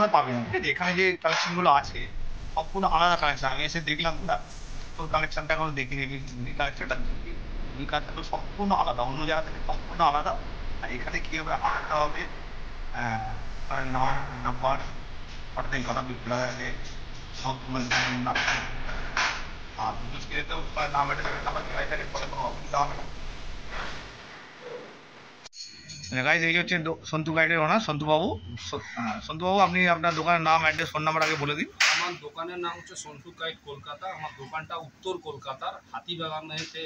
আলাদা পাবেন, ঠিক আছে? এখানে যে কালেকশনগুলো আছে সম্পূর্ণ আলাদা কালেকশন। আমি এসে দেখলাম না, তো কালেকশনটা এখনো দেখিনি। কালেকশনটা সম্পূর্ণ আলাদা, অন্য জায়গা থেকে সম্পূর্ণ আলাদা। আর এখানে কি হবে, আলাদা হবে নাম্বার অর্ধেক কথা বিপ্লব আগে সব আর নাম এটা গাইজ এই হচ্ছে সন্তু গাইডের ওনার সন্তুবাবু। সন্তুবাবু, আপনি আপনার দোকানের নাম, অ্যাড্রেস, ফোন নাম্বার আগে বলে দিন। আমার দোকানের নাম হচ্ছে সন্তু গাইড কলকাতা। আমার দোকানটা উত্তর কলকাতার হাতিবাগানেতে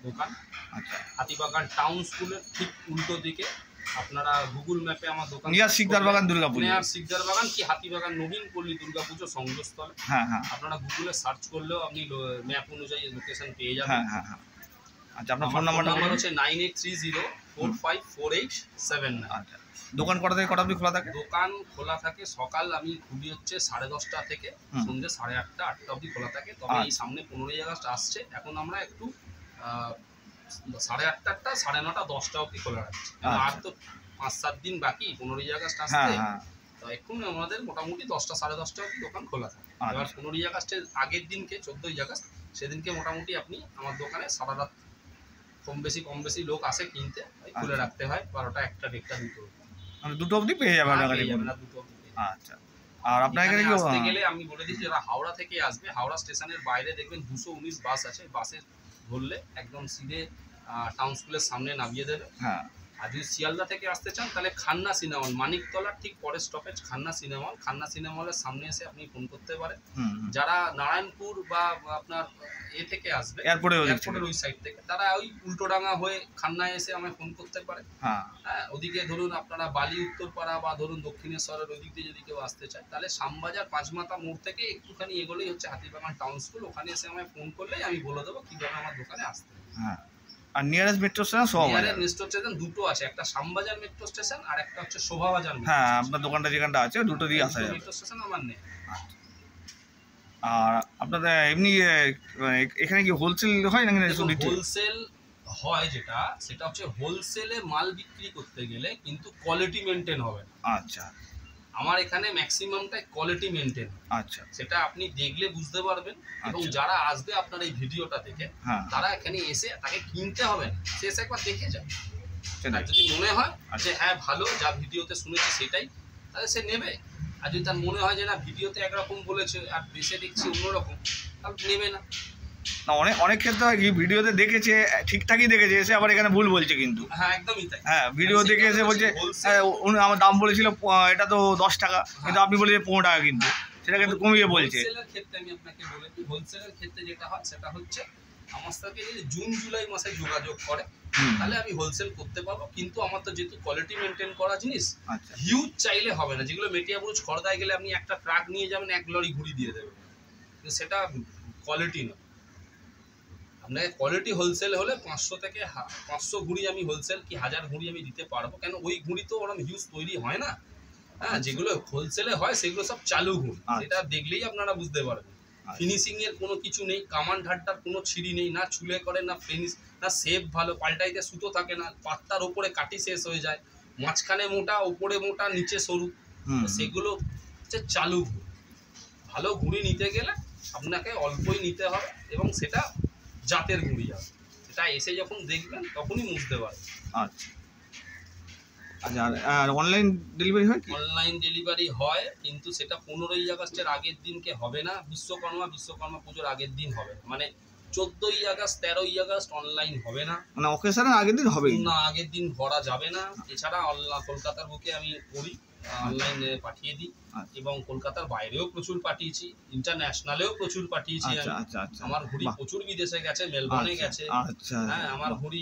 দোকান। আচ্ছা, হাতিবাগান টাউন স্কুলের ঠিক উল্টো দিকে। আপনারা গুগল ম্যাপে আমার দোকান নিয়ার শিকদার বাগান দুর্গাপুর, নিয়ার শিকদার বাগান কি হাতিবাগান নবীন পল্লী দুর্গাপুজো সংযোগস্থলে। হ্যাঁ হ্যাঁ, আপনারা গুগলে সার্চ করলেও আপনি ম্যাপ অনুযায়ী লোকেশন পেয়ে যাবেন। হ্যাঁ হ্যাঁ হ্যাঁ। আচ্ছা, আপনার ফোন নাম্বার হচ্ছে 9830454879। আচ্ছা, দোকান কটা থেকে কটা অবধি খোলা থাকে? দোকান খোলা থাকে সকাল আমি খুলি হচ্ছে 10:30 থেকে সন্ধ্যে 8:30 8টা অবধি খোলা থাকে। তবে এই সামনে 15ই আগস্ট আসছে, এখন আমরা একটু 8:30টা 9:30 10টা অবধি খোলা রাখছি। আর তো 5-7 দিন বাকি 15ই আগস্ট আসতে, তো এখন আমাদের মোটামুটি 10টা 10:30টা অবধি দোকান খোলা থাকে। এবার 15ই আগস্টের আগের দিনকে 14ই আগস্ট সেদিনকে মোটামুটি আপনি আমার দোকানে সারা রাত কম বেশি লোক আসে কিনতে, খুলে রাখতে হয় 12টা 1টা 1টা 2টো, মানে 2টো অবধি পেয়ে যাবেন। আচ্ছা, আর আপনার এখানে কি আসতে গেলে আমি বলে দিচ্ছি, যারা হাওড়া থেকে আসবে, হাওড়া স্টেশনের বাইরে দেখবেন 219 বাস আছে। বাসে ধরলে একদম সিধে টাউন স্কুলের সামনে নামিয়ে দেবে। হ্যাঁ, আর যদি শিয়ালদা থেকে আসতে চান তাহলে খান্না সিনেমা হল, মানিকতলার ঠিক পরের stoppage Khanna cinema hall. Khanna cinema হলের সামনে এসে আপনি ফোন করতে পারেন। যারা নারায়ণপুর বা আপনার থেকে আসবে এয়ারপোর্টের ওই সাইড থেকে, তারা ওই উল্টোডাঙ্গা হয়ে খান্নায় এসে আমায় ফোন করতে পারে। হ্যাঁ, ওদিকে ধরুন আপনারা বালি উত্তরপাড়া বা ধরুন দক্ষিণেশ্বরের ওই দিক দিয়ে যদি কেউ আসতে চায়, তাহলে শ্যামবাজার পাঁচমাথা মোড় থেকে একটুখানি এগোলেই হচ্ছে হাতিবাগান টাউন স্কুল। ওখানে এসে আমায় ফোন করলেই আমি বলে দেবো কীভাবে আমার দোকানে আসতে। হ্যাঁ, আর nearest metro station nearest metro station দুটো আছে, একটা শ্যামবাজার মেট্রো স্টেশন আর একটা হচ্ছে শোভাবাজার। হ্যাঁ, আপনার দোকানটা যেখানটা আছে দুটো দিয়ে আসা যাবে। মেট্রো স্টেশন আমার নেই। আর আপনাদের এমনি এখানে কি হোলসেল হয় নাকি? হোলসেল হয়, যেটা সেটা হচ্ছে হোলসেলে মাল বিক্রি করতে গেলে কিন্তু কোয়ালিটি মেনটেন হবে। আচ্ছা, আমার এখানে ম্যাক্সিমামটাই কোয়ালিটি মেনটেন। আচ্ছা, সেটা আপনি দেখলে বুঝতে পারবেন। এবং যারা আসবে আপনার এই ভিডিওটা থেকে, তারা এখানে এসে তাকে কিনতে হবে না, সে এসে একবার দেখে যায়। যদি মনে হয় যে হ্যাঁ ভালো, যা ভিডিওতে শুনেছি সেটাই, তাহলে সে নেবে। আর যদি তার মনে হয় যে না ভিডিওতে একরকম বলেছে আর দেশে দেখছি অন্যরকম, তাহলে নেবে না। অনেক ক্ষেত্রে হয় কি, ভিডিওতে দেখেছে ঠিকঠাকই দেখেছে, এসে আবার এখানে ভুল বলছে কিন্তু। হ্যাঁ, একদমই তাই। হ্যাঁ, ভিডিও দেখে এসে বলছে আমার দাম বলেছিল এটা তো 10 টাকা, কিন্তু আপনি বলেছেন 15 টাকা, কিন্তু সেটা কিন্তু কমিয়ে বলছে। হোলসেলের ক্ষেত্রে আমি আপনাকে বলে দিই, হোলসেলের ক্ষেত্রে যেটা হয় সেটা হচ্ছে আমার সাথে যদি জুন জুলাই মাসে যোগাযোগ করে তাহলে আমি হোলসেল করতে পারবো। কিন্তু আমার তো যেহেতু কোয়ালিটি মেনটেন করা জিনিস, হিউজ চাইলে হবে না। যেগুলো মেটিয়াবুরুজ খড়দায় গেলে আপনি একটা ট্রাক নিয়ে যাবেন, 1 লরি ঘুড়ি দিয়ে দেবেন, সেটা কোয়ালিটি নয়। আপনাকে কোয়ালিটি হোলসেল হলে 500 থেকে 500 ঘুড়ি আমি হোলসেল কি 1000 ঘুড়ি আমি দিতে পারবো। কেন ওই ঘুড়ি তো ওরকম হিউজ তৈরি হয় না। হ্যাঁ, যেগুলো হোলসেলে হয় সেগুলো সব চালু ঘুড়ি, এটা দেখলেই আপনারা বুঝতে পারবেন। ফিনিশিং এর কোনো কিছু নেই, কামান ঢাটটার কোনো ছিঁড়ি নেই, না চুলে করে, না ফিনিশ, না শেপ ভালো, পাল্টাইতে সুতো থাকে না, পাত্তার ওপরে কাটি শেষ হয়ে যায়, মাঝখানে মোটা, ওপরে মোটা, নিচে সরু, সেগুলো হচ্ছে চালু ঘুড়ি। ভালো ঘুড়ি নিতে গেলে আপনাকে অল্পই নিতে হবে এবং সেটা জাতের ঘুড়ি হবে। সেটা এসে যখন দেখবেন তখনই বুঝতে পারবেন। আচ্ছা, আর অনলাইন ডেলিভারি হয়? অনলাইন ডেলিভারি হয়, কিন্তু সেটা 15ই আগস্টের আগের দিনকে হবে না, বিশ্বকর্মা পুজোর আগের দিন হবে। মানে 14ই আগস্ট 13ই আগস্ট অনলাইন হবে না, মানে অকেশনের আগের দিন হবে না, আগের দিন ভরা যাবে না। এছাড়া কলকাতার বুকে আমি করি, অনলাইনে পাঠিয়ে দিই এবং কলকাতার বাইরেও প্রচুর পাঠিয়েছি, ইন্টারন্যাশনালেও প্রচুর পাঠিয়েছি। আমার ঘুড়ি প্রচুর বিদেশে গেছে, মেলবোর্নে গেছে। হ্যাঁ, আমার ঘুড়ি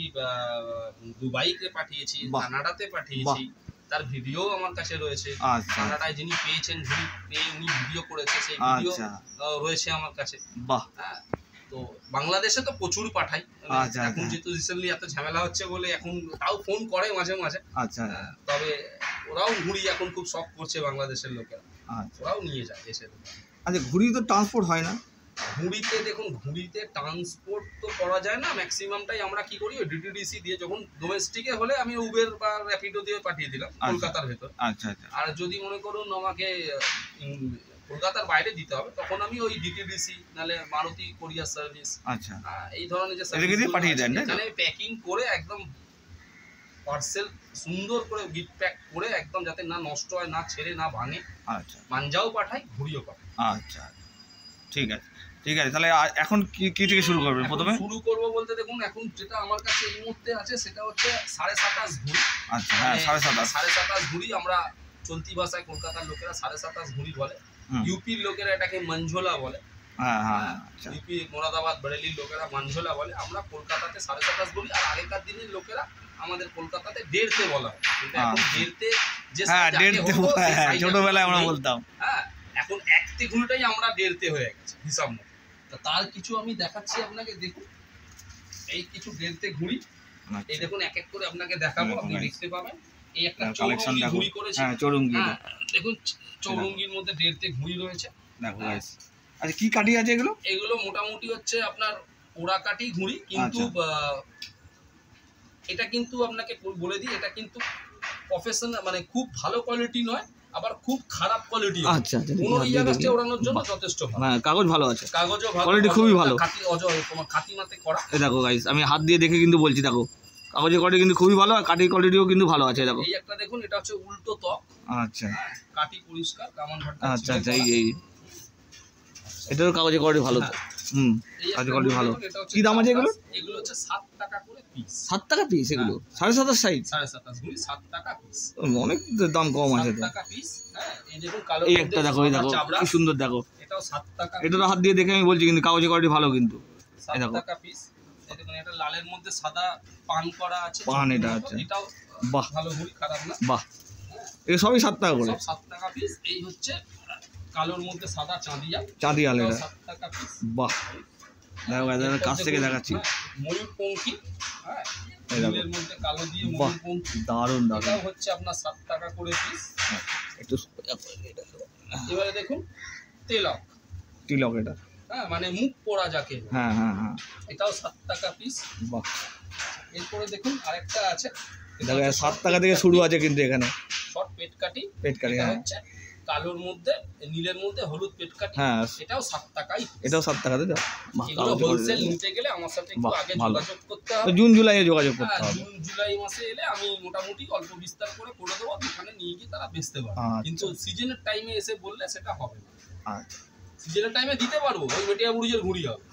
দুবাইতে পাঠিয়েছি, কানাডাতে পাঠিয়েছি, তার ভিডিও আমার কাছে রয়েছে। কানাডায় যিনি পেয়েছেন, ঘুড়ি পেয়ে উনি ভিডিও করেছে, সেই ভিডিও রয়েছে আমার কাছে। হ্যাঁ, তো বাংলাদেশে তো প্রচুর পাঠাই। এখন যেহেতু রিসেন্টলি এত ঝামেলা হচ্ছে বলে এখন তাও ফোন করে মাঝে মাঝে। তবে ওরাও ঘুড়ি এখন খুব শখ করছে বাংলাদেশের লোকেরা, ওরাও নিয়ে যায় এসে। আচ্ছা, ঘুড়ি তো ট্রান্সপোর্ট হয় না? ঘুড়িতে দেখুন, ঘুড়িতে ট্রান্সপোর্ট তো করা যায় না, ম্যাক্সিমামটাই আমরা কি করি ওই ডিটিডিসি দিয়ে, যখন ডোমেস্টিকে হলে আমি উবের বা র্যাপিডো দিয়ে পাঠিয়ে দিলাম কলকাতার ভেতর। আচ্ছা আচ্ছা। আর যদি মনে করুন আমাকে কলকাতার বাইরে দিতে হবে, তখন আমি ওই ডিটিডিসি নালে মারুতি কোরিয়ার সার্ভিস, আচ্ছা, এই ধরনের যে সার্ভিস দিয়ে পাঠিয়ে দেন। এখানে প্যাকিং করে একদম পার্সেল সুন্দর করে গিফট প্যাক করে একদম, যাতে না নষ্ট হয়, না ছেড়ে না ভাঙে। আচ্ছা, মাঞ্জাও পাঠাই, ঘুড়িও পাঠাই। আচ্ছা ঠিক আছে, ঠিক আছে। তাহলে এখন কি থেকে শুরু করবেন? প্রথমে শুরু করবো বলতে দেখুন, এখন যেটা আমার কাছে এই মুহূর্তে আছে সেটা হচ্ছে 27.5 ঘুড়ি। আচ্ছা, হ্যাঁ 27.5 ঘুড়ি আমরা চলতি ভাষায় কলকাতার লোকেরা 27.5 ঘুড়ি বলে, ইউপির লোকেরা এটাকে মঞ্ঝোলা বলে, ইউপি মোরাদাবাদ বেরেলির লোকেরা মঞ্ঝোলা বলে, আমরা কলকাতাতে 27.5 বলি। আর আগেকার দিনের লোকেরা আমাদের কলকাতাতে দেড়তে বলা হয়, কিন্তু এখন দেড়তে যে ছোটবেলায় আমরা বলতাম, হ্যাঁ এখন একতে ঘুড়িটাই আমরা দেড়তে হয়ে গেছে হিসাব মতো। তার কিছু আমি দেখাচ্ছি আপনাকে, দেখুন এই কিছু দেড়তে ঘুড়ি, এই দেখুন এক এক করে আপনাকে দেখাবো, আপনি দেখতে পাবেন। এই একটা চৌরঙ্গি ঘুড়ি করেছে, চৌরঙ্গি, দেখুন চৌরঙ্গির মধ্যে দেড়তে ঘুড়ি রয়েছে। দেখো গাইস, আচ্ছা কি কাঠি আছে এগুলো? এগুলো মোটামুটি হচ্ছে আপনার ওরা কাঠি ঘুড়ি, কিন্তু এটা কিন্তু আপনাকে বলে দিই, এটা কিন্তু প্রফেশনাল মানে খুব ভালো কোয়ালিটি নয়, আবার খুব খারাপ কোয়ালিটি। আচ্ছা, কোনো ইয়াগাস্টে ওড়ানোর জন্য যথেষ্ট ভালো। হ্যাঁ, কাগজ ভালো আছে, কাগজও ভালো, কোয়ালিটি খুবই ভালো, খাঁটি অজয় তোমার খাঁটিমাতে করা। এই দেখো গাইস, আমি হাত দিয়ে দেখে কিন্তু বলছি, দেখো কাগজের কোয়ালিটি কিন্তু খুবই ভালো, আর কাঠির কোয়ালিটিও কিন্তু ভালো আছে। দেখো এই একটা দেখুন, এটা হচ্ছে উল্টো ত্বক। আচ্ছা, কাঠি পরিষ্কার, কামান ভাট্টা। আচ্ছা আচ্ছা, এই এটারও কাগজের কোয়ালিটি ভালো তো। কাগজের কোয়ালিটি ভালো। কি দাম আছে এগুলো? এগুলো হচ্ছে 7 টাকা করে পিস। 7 টাকা পিস এগুলো? 27.5 সাইজ? 27.5 গুলি 7 টাকা পিস। অনেক দাম কম আছে তো। 7 টাকা পিস। হ্যাঁ, এই দেখুন কালো, এই একটা দেখো, এই দেখো কি সুন্দর, দেখো এটাও 7 টাকা। এটা তো হাত দিয়ে দেখে আমি বলছি, কিন্তু কাগজের কোয়ালিটি ভালো কিন্তু। 7 টাকা পিস। এই দেখুন, এটা লালের মধ্যে সাদা পান করা আছে। পান এটা আছে। এটাও বাহ, ভালো ঘুড়ি, খারাপ না। বাহ, এই সবই 7 টাকা করে। সব 7 টাকা পিস। এই হচ্ছে কালোর মধ্যে সাদা চাঁদিয়া। চাঁদিয়াল এটা 7 টাকা পিস। বাহ, দেখো এদের কাছ থেকে দেখাচ্ছি। ময়ূরপঙ্খী, হ্যাঁ এর মধ্যে কালো দিয়ে ময়ূরপঙ্খী, দারুণ দারুণ। এটাও হচ্ছে আপনার 7 টাকা করে পিস। একটু এবারে দেখুন তিলক, তিলক এটা, হ্যাঁ মানে মুখ পোড়া যাকে। হ্যাঁ হ্যাঁ হ্যাঁ, এটাও 7 টাকা পিস। বাহ, এরপরে দেখুন আরেকটা আছে, এটা 7 টাকা থেকে শুরু আছে কিন্তু এখানে। শর্ট পেটকাঠি, পেটকাঠি, এটা হ্যাঁ হচ্ছে কালোর মধ্যে নীলের মধ্যে হলুদ পেটকাঠি, হ্যাঁ এটাও 7 টাকাই। এটাও 7 টাকা দিতে। এগুলো হোলসেল নিতে গেলে আমার সাথে একটু আগে যোগাযোগ করতে হবে। জুন জুলাইয়ে যোগাযোগ করতে হবে। জুন জুলাই মাসে এলে আমি মোটামুটি অল্প বিস্তার করে দেবো, দোকানে নিয়ে গিয়ে তারা বেচতে পারবে। কিন্তু সিজনের টাইমে এসে বললে সেটা হবে না। আচ্ছা, সিজনের টাইমে দিতে পারবো, ওই মেটিয়া বুড়িজের ঘুড়ি হবে,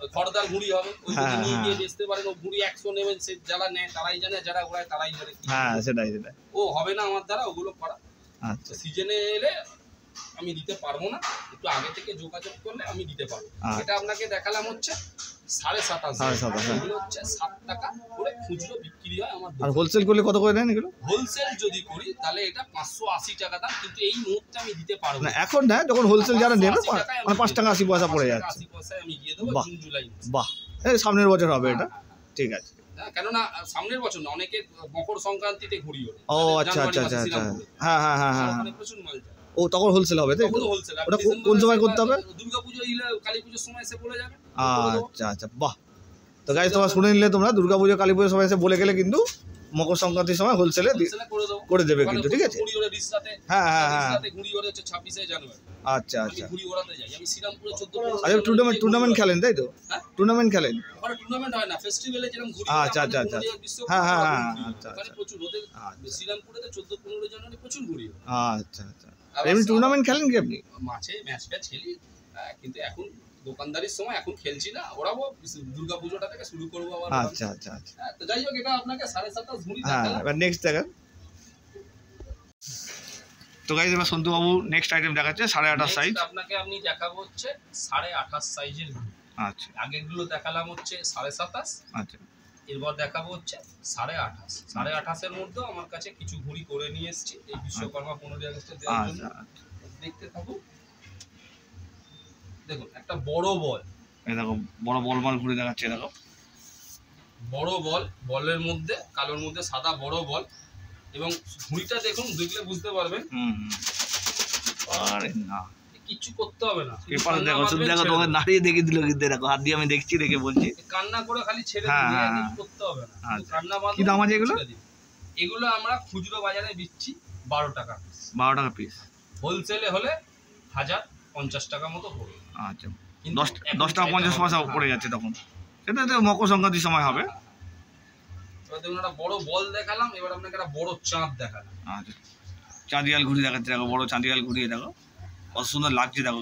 ওই খড়দার ঘুড়ি হবে, ওই নিয়ে গিয়ে বেচতে পারেন। ও ঘুড়ি 100 নেবেন, সে যারা নেয় তারাই জানে, যারা ওড়ায় তারাই জানে। হ্যাঁ সেটাই সেটাই, ও হবে না আমার দ্বারা ওগুলো করা। আচ্ছা, সিজনে এলে আমি দিতে পারবো না, একটু আগে থেকে যোগাযোগ করলে আমি দিতে পারবো। এটা আপনাকে দেখালাম হচ্ছে 7.5, এগুলো হচ্ছে 7 টাকা করে খুচরো বিক্রি হয় আমার। আর হোলসেল করলে কত করে দেন এগুলো? হোলসেল যদি করি তাহলে এটা 580 টাকা দাম, কিন্তু এই মুহূর্তে আমি দিতে পারবো না এখন, না যখন হোলসেল যারা নেবে মানে 5 টাকা 80 পয়সা পড়ে যাচ্ছে। 80 পয়সায় আমি দিয়ে দেবো জুন জুলাই। বাহ, এই সামনের বছর হবে এটা, ঠিক আছে। কেননা সামনের বছর না, অনেকে মকর সংক্রান্তিতে ঘুড়ি ওঠে। ও আচ্ছা আচ্ছা আচ্ছা আচ্ছা, হ্যাঁ হ্যাঁ হ্যাঁ হ্যাঁ, প্রচুর মাল যায়। ও তখন হোলসেল হবে তাই? হোলসেল। ওটা কোন সময় করতে হবে? দুর্গাপুজো, কালী পুজোর সময় এসে বলে যাবে। আচ্ছা আচ্ছা, বাহ। তো গাইস তোমরা শুনে নিলে, তোমরা দুর্গাপুজো কালী পুজোর সময় এসে বলে গেলে কিন্তু মকর সংক্রান্তির সময় হোলসেলে করে দেবে কিন্তু, ঠিক আছে? হ্যাঁ হ্যাঁ হ্যাঁ, ঘুড়ি ওড়ে হচ্ছে 26 জানুয়ারি। আচ্ছা আচ্ছা, ঘুড়ি ওড়াতে যাই আমি শ্রীরামপুরে 14। আচ্ছা, টুর্নামেন্ট খেলেন তাই তো? টুর্নামেন্ট খেলেন? ওখানে টুর্নামেন্ট হয় না, ফেস্টিভ্যালে যেরকম ঘুড়ি। আচ্ছা আচ্ছা আচ্ছা, হ্যাঁ হ্যাঁ হ্যাঁ, আচ্ছা ওখানে প্রচুর ওদের শ্রীরামপুরে 14-15 জানুয়ারি প্রচুর ঘুড়ি। আচ্ছা আচ্ছা, এমনি টুর্নামেন্ট খেলেন কি আপনি? ম্যাচ খেলি, কিন্তু এখন দোকানদারির সময় এখন খেলছি না, ওরাও দুর্গাপুজোটা থেকে শুরু করবো আবার। আচ্ছা আচ্ছা আচ্ছা, তো যাই হোক, এটা আপনাকে 27.5 ঘুড়ি দেখালাম। হ্যাঁ, এবার নেক্সট দেখেন। তো গাইস এবার সন্তু বাবু নেক্সট আইটেম দেখাচ্ছে 28.5 সাইজ। আপনাকে আমি দেখাবো হচ্ছে 28.5 সাইজের ঘুড়ি। আচ্ছা, আগেরগুলো দেখালাম হচ্ছে 27.5। আচ্ছা, এরপর দেখাবো হচ্ছে 28.5। 28.5 এর মধ্যে আমার কাছে কিছু ঘুড়ি করে নিয়ে এসেছি এই বিশ্বকর্মা 15 আগস্টে দেওয়ার জন্য। দেখতে থাকুন। দেখুন একটা বড় বল, এই দেখো বড় বল মাল ঘুরে দেখাচ্ছে। দেখো বড় বল, বলের মধ্যে কালোর মধ্যে সাদা বড় বল, এবং ঘুড়িটা দেখুন, দেখলে বুঝতে পারবেন। আরে না, কিচ্ছু করতে হবে না, পেপারে দেখো শুধু দেখো তোমাকে দাঁড়িয়ে দেখে দিল কিন্তু দেখো হাত দিয়ে আমি দেখছি দেখে বলছি কান্না করে খালি ছেড়ে দিলে কিছু করতে হবে না। কান্না বাঁধো। কি দাম আছে এগুলো? এগুলো আমরা খুচরো বাজারে দিচ্ছি 12 টাকা পিস। 12 টাকা পিস। হোলসেলে হলে 1050 টাকা মতো পড়বে। আচ্ছা 10 টাকা 50 পয়সা পড়ে যাচ্ছে তখন, সেটা তো মকর সংক্রান্তির সময় হবে। এবার দেখুন একটা বড় বল দেখালাম, এবার আপনাকে একটা বড় চাঁদ দেখালাম। আচ্ছা চাঁদিয়াল ঘুড়ি দেখাচ্ছে দেখো, বড় চাঁদিয়াল ঘুড়ি দেখো কত সুন্দর লাগছে দেখো।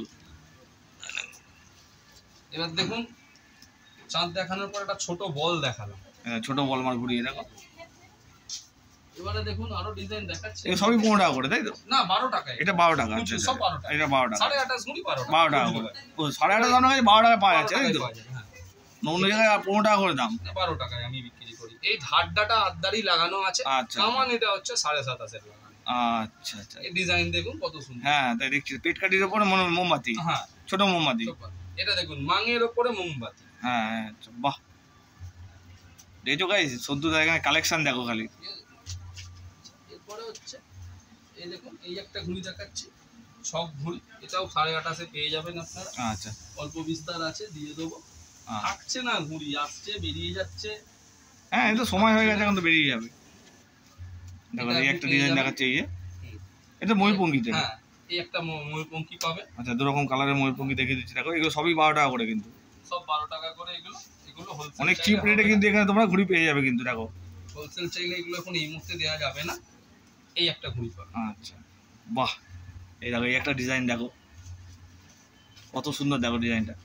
এবার দেখুন চাঁদ দেখানোর পর একটা ছোট বল দেখালাম, ছোট বল মার ঘুড়ি দেখো। এবারে দেখুন আরো ডিজাইন দেখাচ্ছি, এই সবই 15 টাকা করে তাই তো? না 12 টাকা। এটা 12 টাকা। আচ্ছা সব 12 টাকা। এটা 12 টাকা। 28.5 গুণি 12 টাকা। 12 টাকা করে। ও 8.5 দাম কাছে 12 টাকা পাওয়া যাচ্ছে তাই তো? অন্য জায়গায় 15 টাকা করে দাম। 12 টাকায় আমি বিক্রি করি। এই ধারটাটা আদ্দারি লাগানো আছে। আচ্ছা। কামান এটা হচ্ছে 27.5 এর লাগানো। আচ্ছা আচ্ছা। এই ডিজাইন দেখুন কত সুন্দর। হ্যাঁ তাই দেখছি পেট কাটির উপরে মোমবাতি। হ্যাঁ ছোট মোমবাতি। এটা দেখুন মাঙের উপরে মোমবাতি। হ্যাঁ বাহ দেখো গাইস সদ্দু এখানে কালেকশন দেখো খালি। এরপরে হচ্ছে এই দেখুন এই একটা ঘুড়ি দেখাচ্ছি, সব ঘুড়ি এটাও 28.5 এ পেয়ে যাবেন আপনারা। আচ্ছা অল্প বিস্তার আছে দিয়ে দেবো। থাকছে না ঘুড়ি, আসছে বেরিয়ে যাচ্ছে। হ্যাঁ এই তো সময় হয়ে গেছে, এখন তো বেরিয়ে যাবে। দেখো এই একটা ডিজাইন দেখাচ্ছে, এই যে এটা ময়ূরপঙ্খী। হ্যাঁ এই একটা ময়ূরপঙ্খী পাবে। আচ্ছা দু রকম কালারের ময়ূরপঙ্খী দেখিয়ে দিচ্ছি দেখো, এগুলো সবই 12 টাকা করে কিন্তু। সব 12 টাকা করে এগুলো। এগুলো হোলসেল অনেক চিপ রেটে কিন্তু এখানে তোমরা ঘুড়ি পেয়ে যাবে কিন্তু দেখো। হোলসেল চাইলে এগুলো এখন এই মুহূর্তে দেওয়া যাবে না। এই একটা ঘুড়ি পাবে। আচ্ছা বাহ এই দেখো এই একটা ডিজাইন দেখো কত সুন্দর দেখো ডিজাইনটা,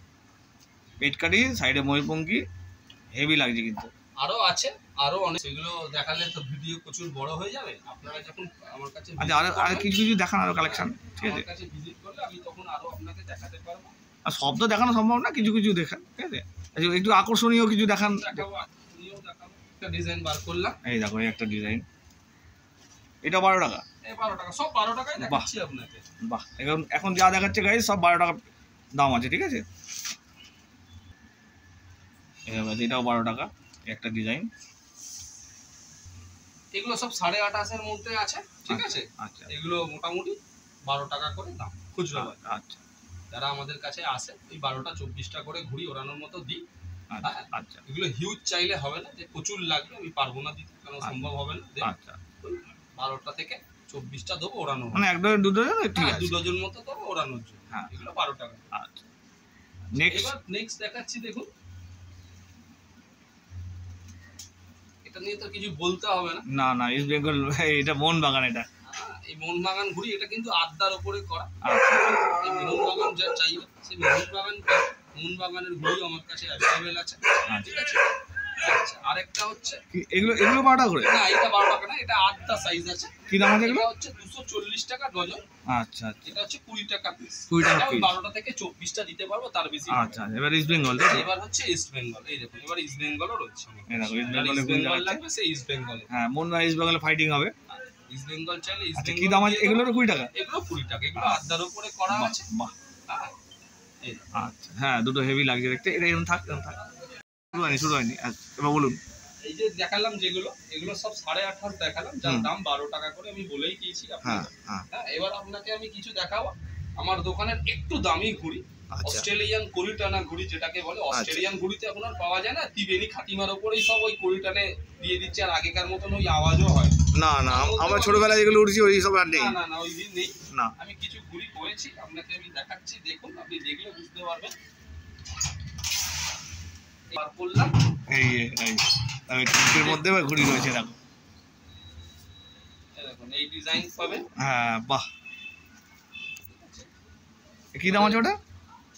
পেট কাটি সাইডে ময়ূরপঙ্খী, হেভি লাগছে কিন্তু। আরো আছে, আরো অনেক, সেগুলো দেখালে তো ভিডিও প্রচুর বড় হয়ে যাবে। আপনারা যখন আমার কাছে আচ্ছা আর কিছু কিছু দেখান আরো কালেকশন, ঠিক আছে? আমার কাছে ভিজিট করলে আমি তখন আরো আপনাকে দেখাতে পারবো। আর সব তো দেখানো সম্ভব না, কিছু কিছু দেখান, ঠিক আছে? একটু আকর্ষণীয় কিছু দেখান। দেখাবো, আপনিও দেখাবো। একটা ডিজাইন বার করলাম, এই দেখো এই একটা ডিজাইন, এটা 12 টাকা। এই 12 টাকা, সব 12 টাকায় দেখাচ্ছি আপনাকে। বাহ এখন যা দেখাচ্ছে গাইস সব 12 টাকা দাম আছে, ঠিক আছে? এটাও 12 টাকা একটা ডিজাইন। এগুলো সব 28.5 এর মধ্যে আছে, ঠিক আছে? আচ্ছা এগুলো মোটামুটি 12 টাকা করে দাম খুচরো। আচ্ছা যারা আমাদের কাছে আসে ওই 12টা 24টা করে ঘুড়ি ওড়ানোর মতো দিই। আচ্ছা এগুলো হিউজ চাইলে হবে না, যে প্রচুর লাগবে আমি পারবো না দিতে, কারণ সম্ভব হবে না। আচ্ছা 12টা থেকে 24টা দেবো ওড়ানো, মানে এক ডজন দু ডজন, ঠিক আছে? 2 ডজন মতো দেবো ওড়ানোর জন্য। হ্যাঁ এগুলো 12 টাকা। আচ্ছা নেক্সট দেখাচ্ছি দেখুন, এটা নিয়ে তো কিছু বলতে হবে না। না না ইস্ট বেঙ্গল, এটা মোহনবাগান। এটা এই মোহনবাগান ঘুড়ি, এটা কিন্তু আদ্যার উপরে করা। আচ্ছা এই মোহনবাগান যা চাইবে সেই মোহনবাগানের ঘুড়ি আমার কাছে অ্যাভেলেবেল আছে, ঠিক আছে? আচ্ছা আরেকটা হচ্ছে এগুলো 12 টাকা করে? না এটা 12 টাকা না, এটা আদ্যা সাইজ আছে। কি দাম আছে এগুলো? হচ্ছে 240 টাকা ডজন। আচ্ছা এটা হচ্ছে 20 টাকা পিস। 20 টাকা পিস। 12টা থেকে 24টা দিতে পারবো, তার বেশি। আচ্ছা এবার ইস্ট বেঙ্গল, এবার হচ্ছে ইস্ট বেঙ্গল। এই দেখুন এবার ইস্ট বেঙ্গলও রয়েছে। এই দেখো ইস্ট বেঙ্গল লাগবে সেই ইস্ট বেঙ্গল। হ্যাঁ মোহনবাগান ইস্ট বেঙ্গলে ফাইটিং হবে। ইস্ট বেঙ্গল চাইলে ইস্ট বেঙ্গল। কি দাম আছে এগুলোর? 20 টাকা। এগুলো 20 টাকা, এগুলো আদ্যার উপরে করা আছে। বাহ আচ্ছা হ্যাঁ দুটো হেভি লাগছে দেখতে। এটা এরকম থাক শুরু হয়নি। আচ্ছা এবার বলুন। এই যে দেখালাম যেগুলো, এগুলো সব 28.5 দেখালাম, যার দাম 12 টাকা করে আমি বলেই দিয়েছি আপনাকে। হ্যাঁ এবার আপনাকে আমি কিছু দেখাবো আমার দোকানের একটু দামি ঘুড়ি, অস্ট্রেলিয়ান কড়িটানা ঘুড়ি যেটাকে বলে। অস্ট্রেলিয়ান ঘুড়িতে এখন আর পাওয়া যায় না, ত্রিবেণী খাতিমার উপরেই সব ওই কড়িটানে দিয়ে দিচ্ছে, আর আগেকার মতন ওই আওয়াজও হয় না। না আমরা ছোটবেলায় যেগুলো উঠছি ওই সব আর নেই। না ওই দিন নেই। না আমি কিছু ঘুড়ি করেছি, আপনাকে আমি দেখাচ্ছি, দেখুন আপনি দেখলে বুঝতে পারবেন। বার করলাম এই মধ্যে ঘুড়ি রয়েছে দেখো। দেখুন এই ডিজাইন পাবেন। হ্যাঁ বাহ কি দাম আছে ওটা?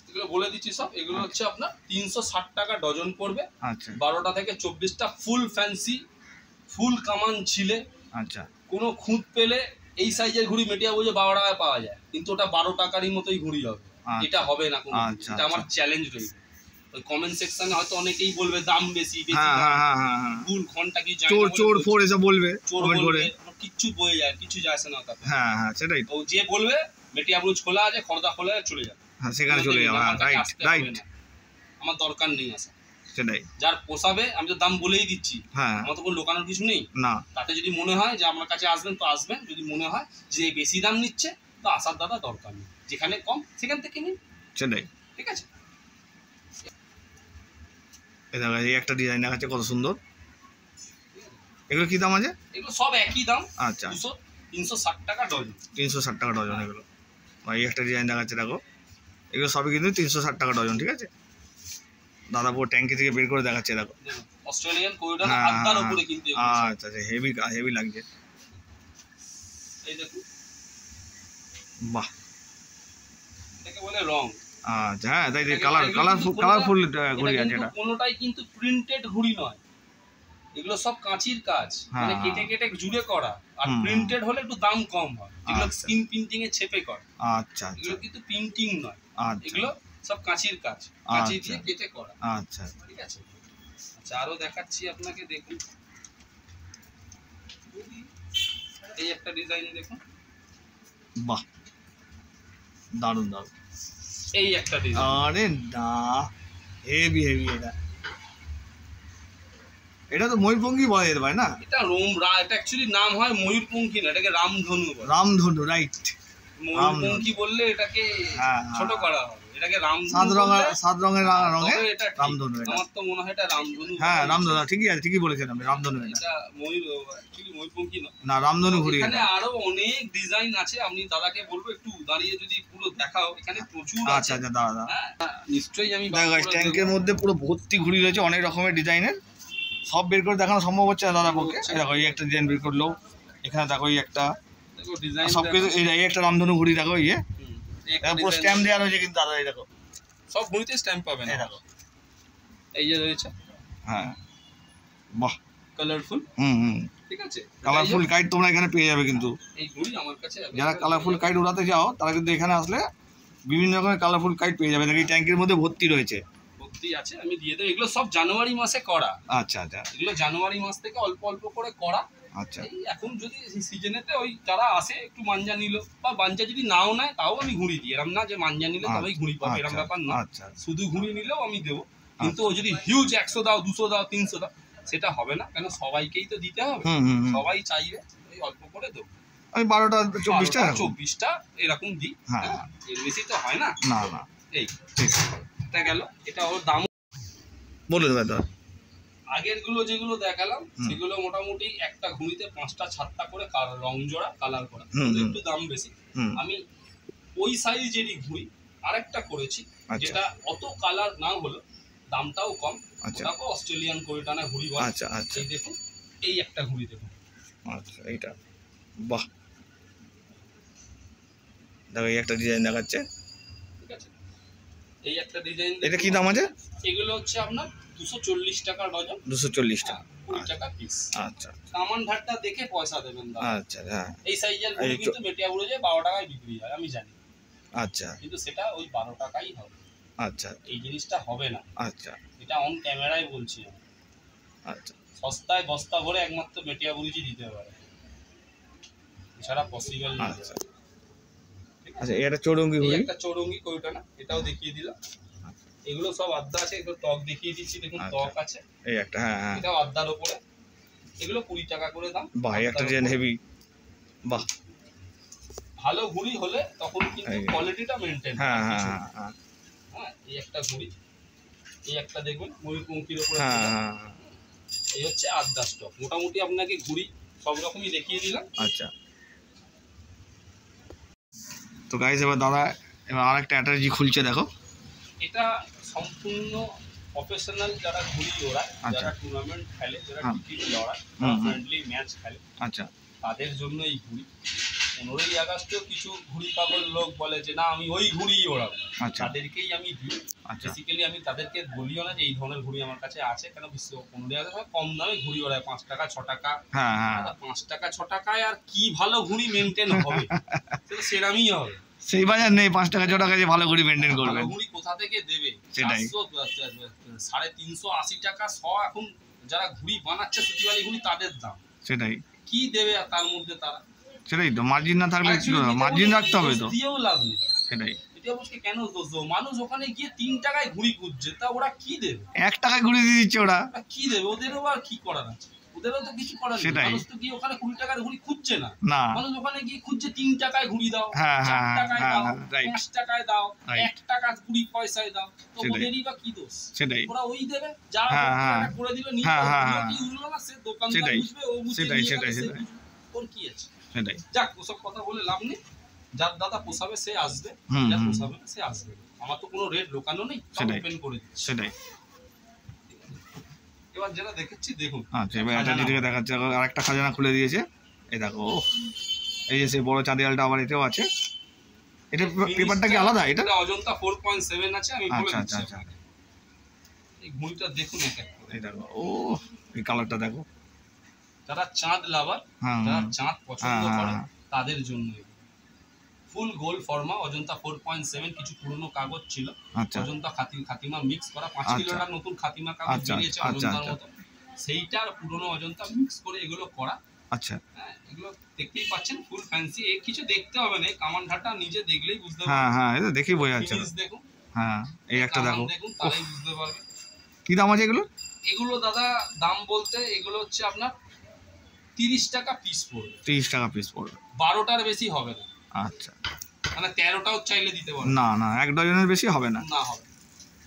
এগুলো বলে দিচ্ছি সব। এগুলো হচ্ছে আপনার 360 টাকা ডজন পড়বে। আচ্ছা 12টা থেকে 24টা ফুল ফ্যান্সি, ফুল কামান ছিলে। আচ্ছা কোনো খুঁত পেলে এই সাইজের ঘুড়ি মেটিয়া বুঝে 12 টাকায় পাওয়া যায়, কিন্তু ওটা 12 টাকারই মতোই ঘুড়ি হবে। এটা হবে না কোনো। এটা আমার চ্যালেঞ্জ রয়েছে। ওই কমেন্ট সেকশনে হয়তো অনেকেই বলবে দাম বেশি ভুল, ঘন্টা কি যায়, চোর ফোর এসব বলবে, কমেন্ট করে কিচ্ছু বয়ে যায়, কিছু যায় না তাতে। হ্যাঁ সেটাই তো যে বলবে মেটিয়া ব্রুজ খোলা আছে, খর্দা খোলা আছে, চলে যাবে। হ্যাঁ সেখানে চলে যাবে। রাইট আমার দরকার নেই আসা। সেটাই যার পোষাবে আমি তো দাম বলেই দিচ্ছি। হ্যাঁ আমার তো কোনো লোকানোর কিছু নেই। না তাতে যদি মনে হয় যে আমার কাছে আসবেন তো আসবেন, যদি মনে হয় যে বেশি দাম নিচ্ছে তো আসার দাদা দরকার নেই, যেখানে কম সেখান থেকে নিন। সেটাই, ঠিক আছে। এই একটা ডিজাইন দেখাচ্ছে কত সুন্দর। এগুলো কি দাম আছে? এগুলো সব একই দাম। আচ্ছা, 360 টাকা ডজন। 360 টাকা ডজন এগুলো। এই একটা ডিজাইন দেখাচ্ছে দেখো, এগুলো সবই কিন্তু 360 টাকা ডজন। ঠিক আছে, দাদা পুরো ট্যাঙ্কি থেকে বের করে দেখাচ্ছে দেখো। অস্ট্রেলিয়ান কোরিডোর আদার উপরে কিন্তু আচ্ছা আচ্ছা, হেভি হেভি লাগছে। এই দেখুন, বাহ, এটাকে বলে রং। আচ্ছা, হ্যাঁ তাই কালারফুল ঘড়ি আছে এটা। কোনোটাই কিন্তু প্রিন্টেড ঘড়ি নয়, এগুলো সব কাঁচির কাজ, মানে কেটে কেটে জুড়ে করা। আর প্রিন্টেড হলে একটু দাম কম হয়, যেগুলো স্ক্রিন প্রিন্টিং এ ছেপে করে। আচ্ছা, এগুলো কিন্তু প্রিন্টিং নয়, আচ্ছা, এগুলো সব কাঁচির কাজ, কাঁচি দিয়ে কেটে করা। আচ্ছা, ঠিক আছে। আচ্ছা, আরো দেখাচ্ছি আপনাকে, দেখুন এই একটা ডিজাইন দেখুন। বাহ, দারুণ দারুণ। এই একটা ডিজাইন, আরে না, হেভি হেভি। এটা তো ময়ূরপঙ্খী বলা যেতে পারে না? এটা এটা অ্যাকচুয়ালি নাম হয় ময়ূরপঙ্খী না, এটাকে রামধনু বলে। রামধনু, রাইট। ময়ূরপঙ্খী বললে এটাকে ছোট করা হবে, এটাকে রামধনু। সাত রঙের এটা রামধনু। আমার তো মনে হয় এটা রামধনু। হ্যাঁ, রামধনু, ঠিকই আছে, ঠিকই বলেছেন আপনি, রামধনু। এটা ময়ূর অ্যাকচুয়ালি ময়ূরপঙ্খী না, রামধনু ঘুরি। এখানে আরো অনেক ডিজাইন আছে, আপনি দাদাকে বলবো একটু দাঁড়িয়ে যদি পুরো দেখাও, এখানে প্রচুর আছে। আচ্ছা আচ্ছা, দাদা নিশ্চয়ই আমি ট্যাঙ্কের মধ্যে পুরো ভর্তি ঘুড়ি রয়েছে অনেক রকমের ডিজাইনের। সব বের করে দেখানো সম্ভব হচ্ছে না দাদা পক্ষে। দেখো, এই একটা ডিজাইন বের করলো, এখানে দেখো এই একটা, সব কিছু। এই একটা রামধনু ঘুড়ি দেখো, পুরো স্ট্যাম্প দেওয়া রয়েছে কিন্তু দাদা। এই দেখো, সব ঘুড়িতে স্ট্যাম্প পাবেন। এই দেখো, এই যে রয়েছে। হ্যাঁ, বাহ, কালারফুল। ঠিক আছে, কালারফুল কাইট তোমরা এখানে পেয়ে যাবে কিন্তু। এই ঘুড়ি আমার কাছে, যারা কালারফুল কাইট উড়াতে যাও তারা কিন্তু এখানে আসলে বিভিন্ন রকমের কালারফুল কাইট পেয়ে যাবে। দেখো, এই ট্যাঙ্কের মধ্যে ভর্তি রয়েছে। আছে, আমি দিয়ে দেবো। এগুলো সব জানুয়ারি মাসে করা। আচ্ছা আচ্ছা, এগুলো জানুয়ারি মাস থেকে অল্প অল্প করে করা। আচ্ছা, এখন যদি সিজনেতে ওই যারা আসে একটু মাঞ্জা নিল, বা মাঞ্জা যদি নাও নেয় তাও আমি ঘুড়ি দিই। এরকম না যে মাঞ্জা নিলে তবেই ঘুড়ি পাবে, এরকম ব্যাপার না। শুধু ঘুড়ি নিলেও আমি দেবো, কিন্তু ও যদি হিউজ 100 দাও, 200 দাও, 300 দাও, সেটা হবে না, কেন সবাইকেই তো দিতে হবে। সবাই চাইবে, ওই অল্প করে দেবো। আমি 12টা 24টা এরকম দিই। এর বেশি তো হয় না। না না, এই এটা গেল, এটা ওর দাম বলে দেবে দাদা। আগের গুলো যেগুলো দেখালাম সেগুলো মোটামুটি একটা ঘুড়িতে 5টা 7টা করে রং জোড়া কালার করা, একটু দাম বেশি। আমি ওই সাইজেরই ঘুড়ি আরেকটা করেছি, যেটা অত কালার না হলো, দামটাও কম। ওটাকে অস্ট্রেলিয়ান কোরিটানা ঘুড়ি বলে। আচ্ছা আচ্ছা, এই দেখুন, এই একটা ঘুড়ি দেখুন। আচ্ছা, এইটা বাহ, দেখো এই একটা ডিজাইন দেখাচ্ছে। ঠিক আছে, এই একটা ডিজাইন। এটা কি দাম আছে? এগুলো হচ্ছে আপনার 240 টাকা ডজন। 240 টাকা, 20 টাকা পিস। আচ্ছা, কামান ঘাটটা দেখে পয়সা দেবেন দাদা। আচ্ছা, হ্যাঁ। এই সাইজের ঘুড়ি কিন্তু মেটিয়া উড়ে যায় 12 টাকায় বিক্রি হয়, আমি জানি। আচ্ছা, কিন্তু সেটা ওই 12 টাকাই হবে। আচ্ছা, এই জিনিসটা হবে না। আচ্ছা, এটা অন ক্যামেরায় বলছি আমি। আচ্ছা, সস্তায় বস্তা ভরে একমাত্র মেটিয়া বুড়িজি দিতে পারে, এছাড়া পসিবল না। আচ্ছা, আচ্ছা, এটা চৌরঙ্গি ঘুড়ি, একটা চৌরঙ্গি কোইটা না, এটাও দেখিয়ে দিলাম। এগুলো সব আদ্দা আছে, এগুলো ত্বক দেখিয়ে দিচ্ছি, দেখুন ত্বক আছে। এই একটা, হ্যাঁ হ্যাঁ, এটাও আদ্দার উপরে। এগুলো 20 টাকা করে দাম। বাহ, এই একটা ডিজাইন হেভি। বাহ, ভালো ঘুড়ি হলে তখন কিন্তু কোয়ালিটিটা মেইনটেইন। হ্যাঁ হ্যাঁ হ্যাঁ, এই একটা ঘুড়ি, এই একটা দেখুন ময়ূরপঙ্খীর উপরে। এই হচ্ছে আদ্দা স্টক। মোটামুটি আপনাকে ঘুড়ি সব রকমই দেখিয়ে দিলাম। আচ্ছা, তো গাইস এবার দাদা আরেকটা অ্যাটার্জি খুলছে দেখো। এটা সম্পূর্ণ প্রফেশনাল যারা ঘুড়ি ওড়ায়, যারা টুর্নামেন্ট খেলে, যারা টিকিট লড়ায়, ফ্রেন্ডলি ম্যাচ খেলে, আচ্ছা, তাদের জন্য এই ঘুড়ি। 15ই আগস্টেও কিছু ঘুড়ি পাগল লোক বলে যে না আমি ওই ঘুড়ি ওড়াবো, তাদেরকেই আমি দিই। বেসিক্যালি আমি তাদেরকে বলিও না যে এই ধরনের ঘুড়ি আমার কাছে আছে, কেন 15ই আগস্ট কম দামে ঘুড়ি ওড়ায় 5 টাকা 6 টাকা। 5 টাকা 6 টাকায় আর কি ভালো ঘুড়ি মেনটেন হবে? সেরকমই হবে, সেই বাজার নেই। 5 টাকা 6 টাকা যে ভালো ঘুড়ি মেনটেন করবে, ঘুড়ি কোথা থেকে দেবে? সেটাই 380 টাকা 100 এখন যারা ঘুড়ি বানাচ্ছে সুতিবালি ঘুড়ি, তাদের দাম সেটাই। কি দেবে আর তার মধ্যে তারা? সেটাই তো, মার্জিন না থাকলে কি হবে? মার্জিন রাখতে হবে তো, দিয়েও লাভ নেই। সেটাই, এটা বলছে কেন দোষ দেবো? মানুষ ওখানে গিয়ে 3 টাকায় ঘুড়ি খুঁজছে, তা ওরা কি দেবে? 1 টাকায় ঘুড়ি দিয়ে দিচ্ছে, ওরা কি দেবে? ওদেরও আর কি করার আছে? ওদেরও তো কিছু করার নেই, মানুষ তো গিয়ে ওখানে 20 টাকার ঘুড়ি খুঁজছে না, মানুষ ওখানে গিয়ে খুঁজছে 3 টাকায় ঘুড়ি দাও, 4 টাকায় দাও, 5 টাকায় দাও, 1 টাকা 20 পয়সায় দাও, তো ওদেরই বা কি দোষ? ওরা ওই দেবে, যারা করে দিল নিজে কি উঠলো না, সে দোকানদার বুঝবে, ও বুঝবে, ওর কি আছে? যাক, ওসব কথা বলে লাভ নেই, যার দাদা পোষাবে সে আসবে, যার পোষাবে সে আসবে, আমার তো কোনো রেট লোকানো নেই, সব ওপেন করে দিচ্ছি। সেটাই। এবার যেটা দেখেছি দেখুন। আচ্ছা, এবার এটা দিকে দেখাচ্ছে, আরেকটা খাজানা খুলে দিয়েছে, এই দেখো, এই যে সেই বড় চাঁদিয়ালটা আবার এটাও আছে। এটা পেপারটা কি আলাদা? এটা অজন্তা 4.7 আছে, আমি বলে দিচ্ছি। আচ্ছা আচ্ছা, এই ঘুড়িটা দেখুন, এই দেখো, ও এই কালারটা দেখো, যারা চাঁদ লাভার, যারা চাঁদ পছন্দ করে তাদের জন্য ফুল গোল ফর্মা, অজন্তা 4.7, কিছু পুরনো কাগজ ছিল, অজন্তা খাতিমা মিক্স করা, 5 কিলোটার নতুন খাতিমা কাগজ বেরিয়েছে অজন্তার মতো, সেইটার পুরনো অজন্তা মিক্স করে এগুলো করা। আচ্ছা, এগুলো দেখতেই পাচ্ছেন, ফুল ফ্যান্সি, কিছু দেখতে হবে না, কামানঘাটা নিজে দেখলেই বুঝতে পারবে। হ্যাঁ হ্যাঁ, এটা দেখেই বোঝা যাচ্ছে। দেখুন, হ্যাঁ, এই একটা দেখো, দেখুন, তাহলেই বুঝতে পারবে। কি দাম আছে এগুলো? এগুলো দাদা দাম বলতে এগুলো হচ্ছে আপনার 30 টাকা পিস পড়বে। 30 টাকা পিস পড়বে, 12টার বেশি হবে না। আচ্ছা, মানে 13টাও চাইলে দিতে পারবে। না না, 1 ডজনের বেশি হবে না। না হবে।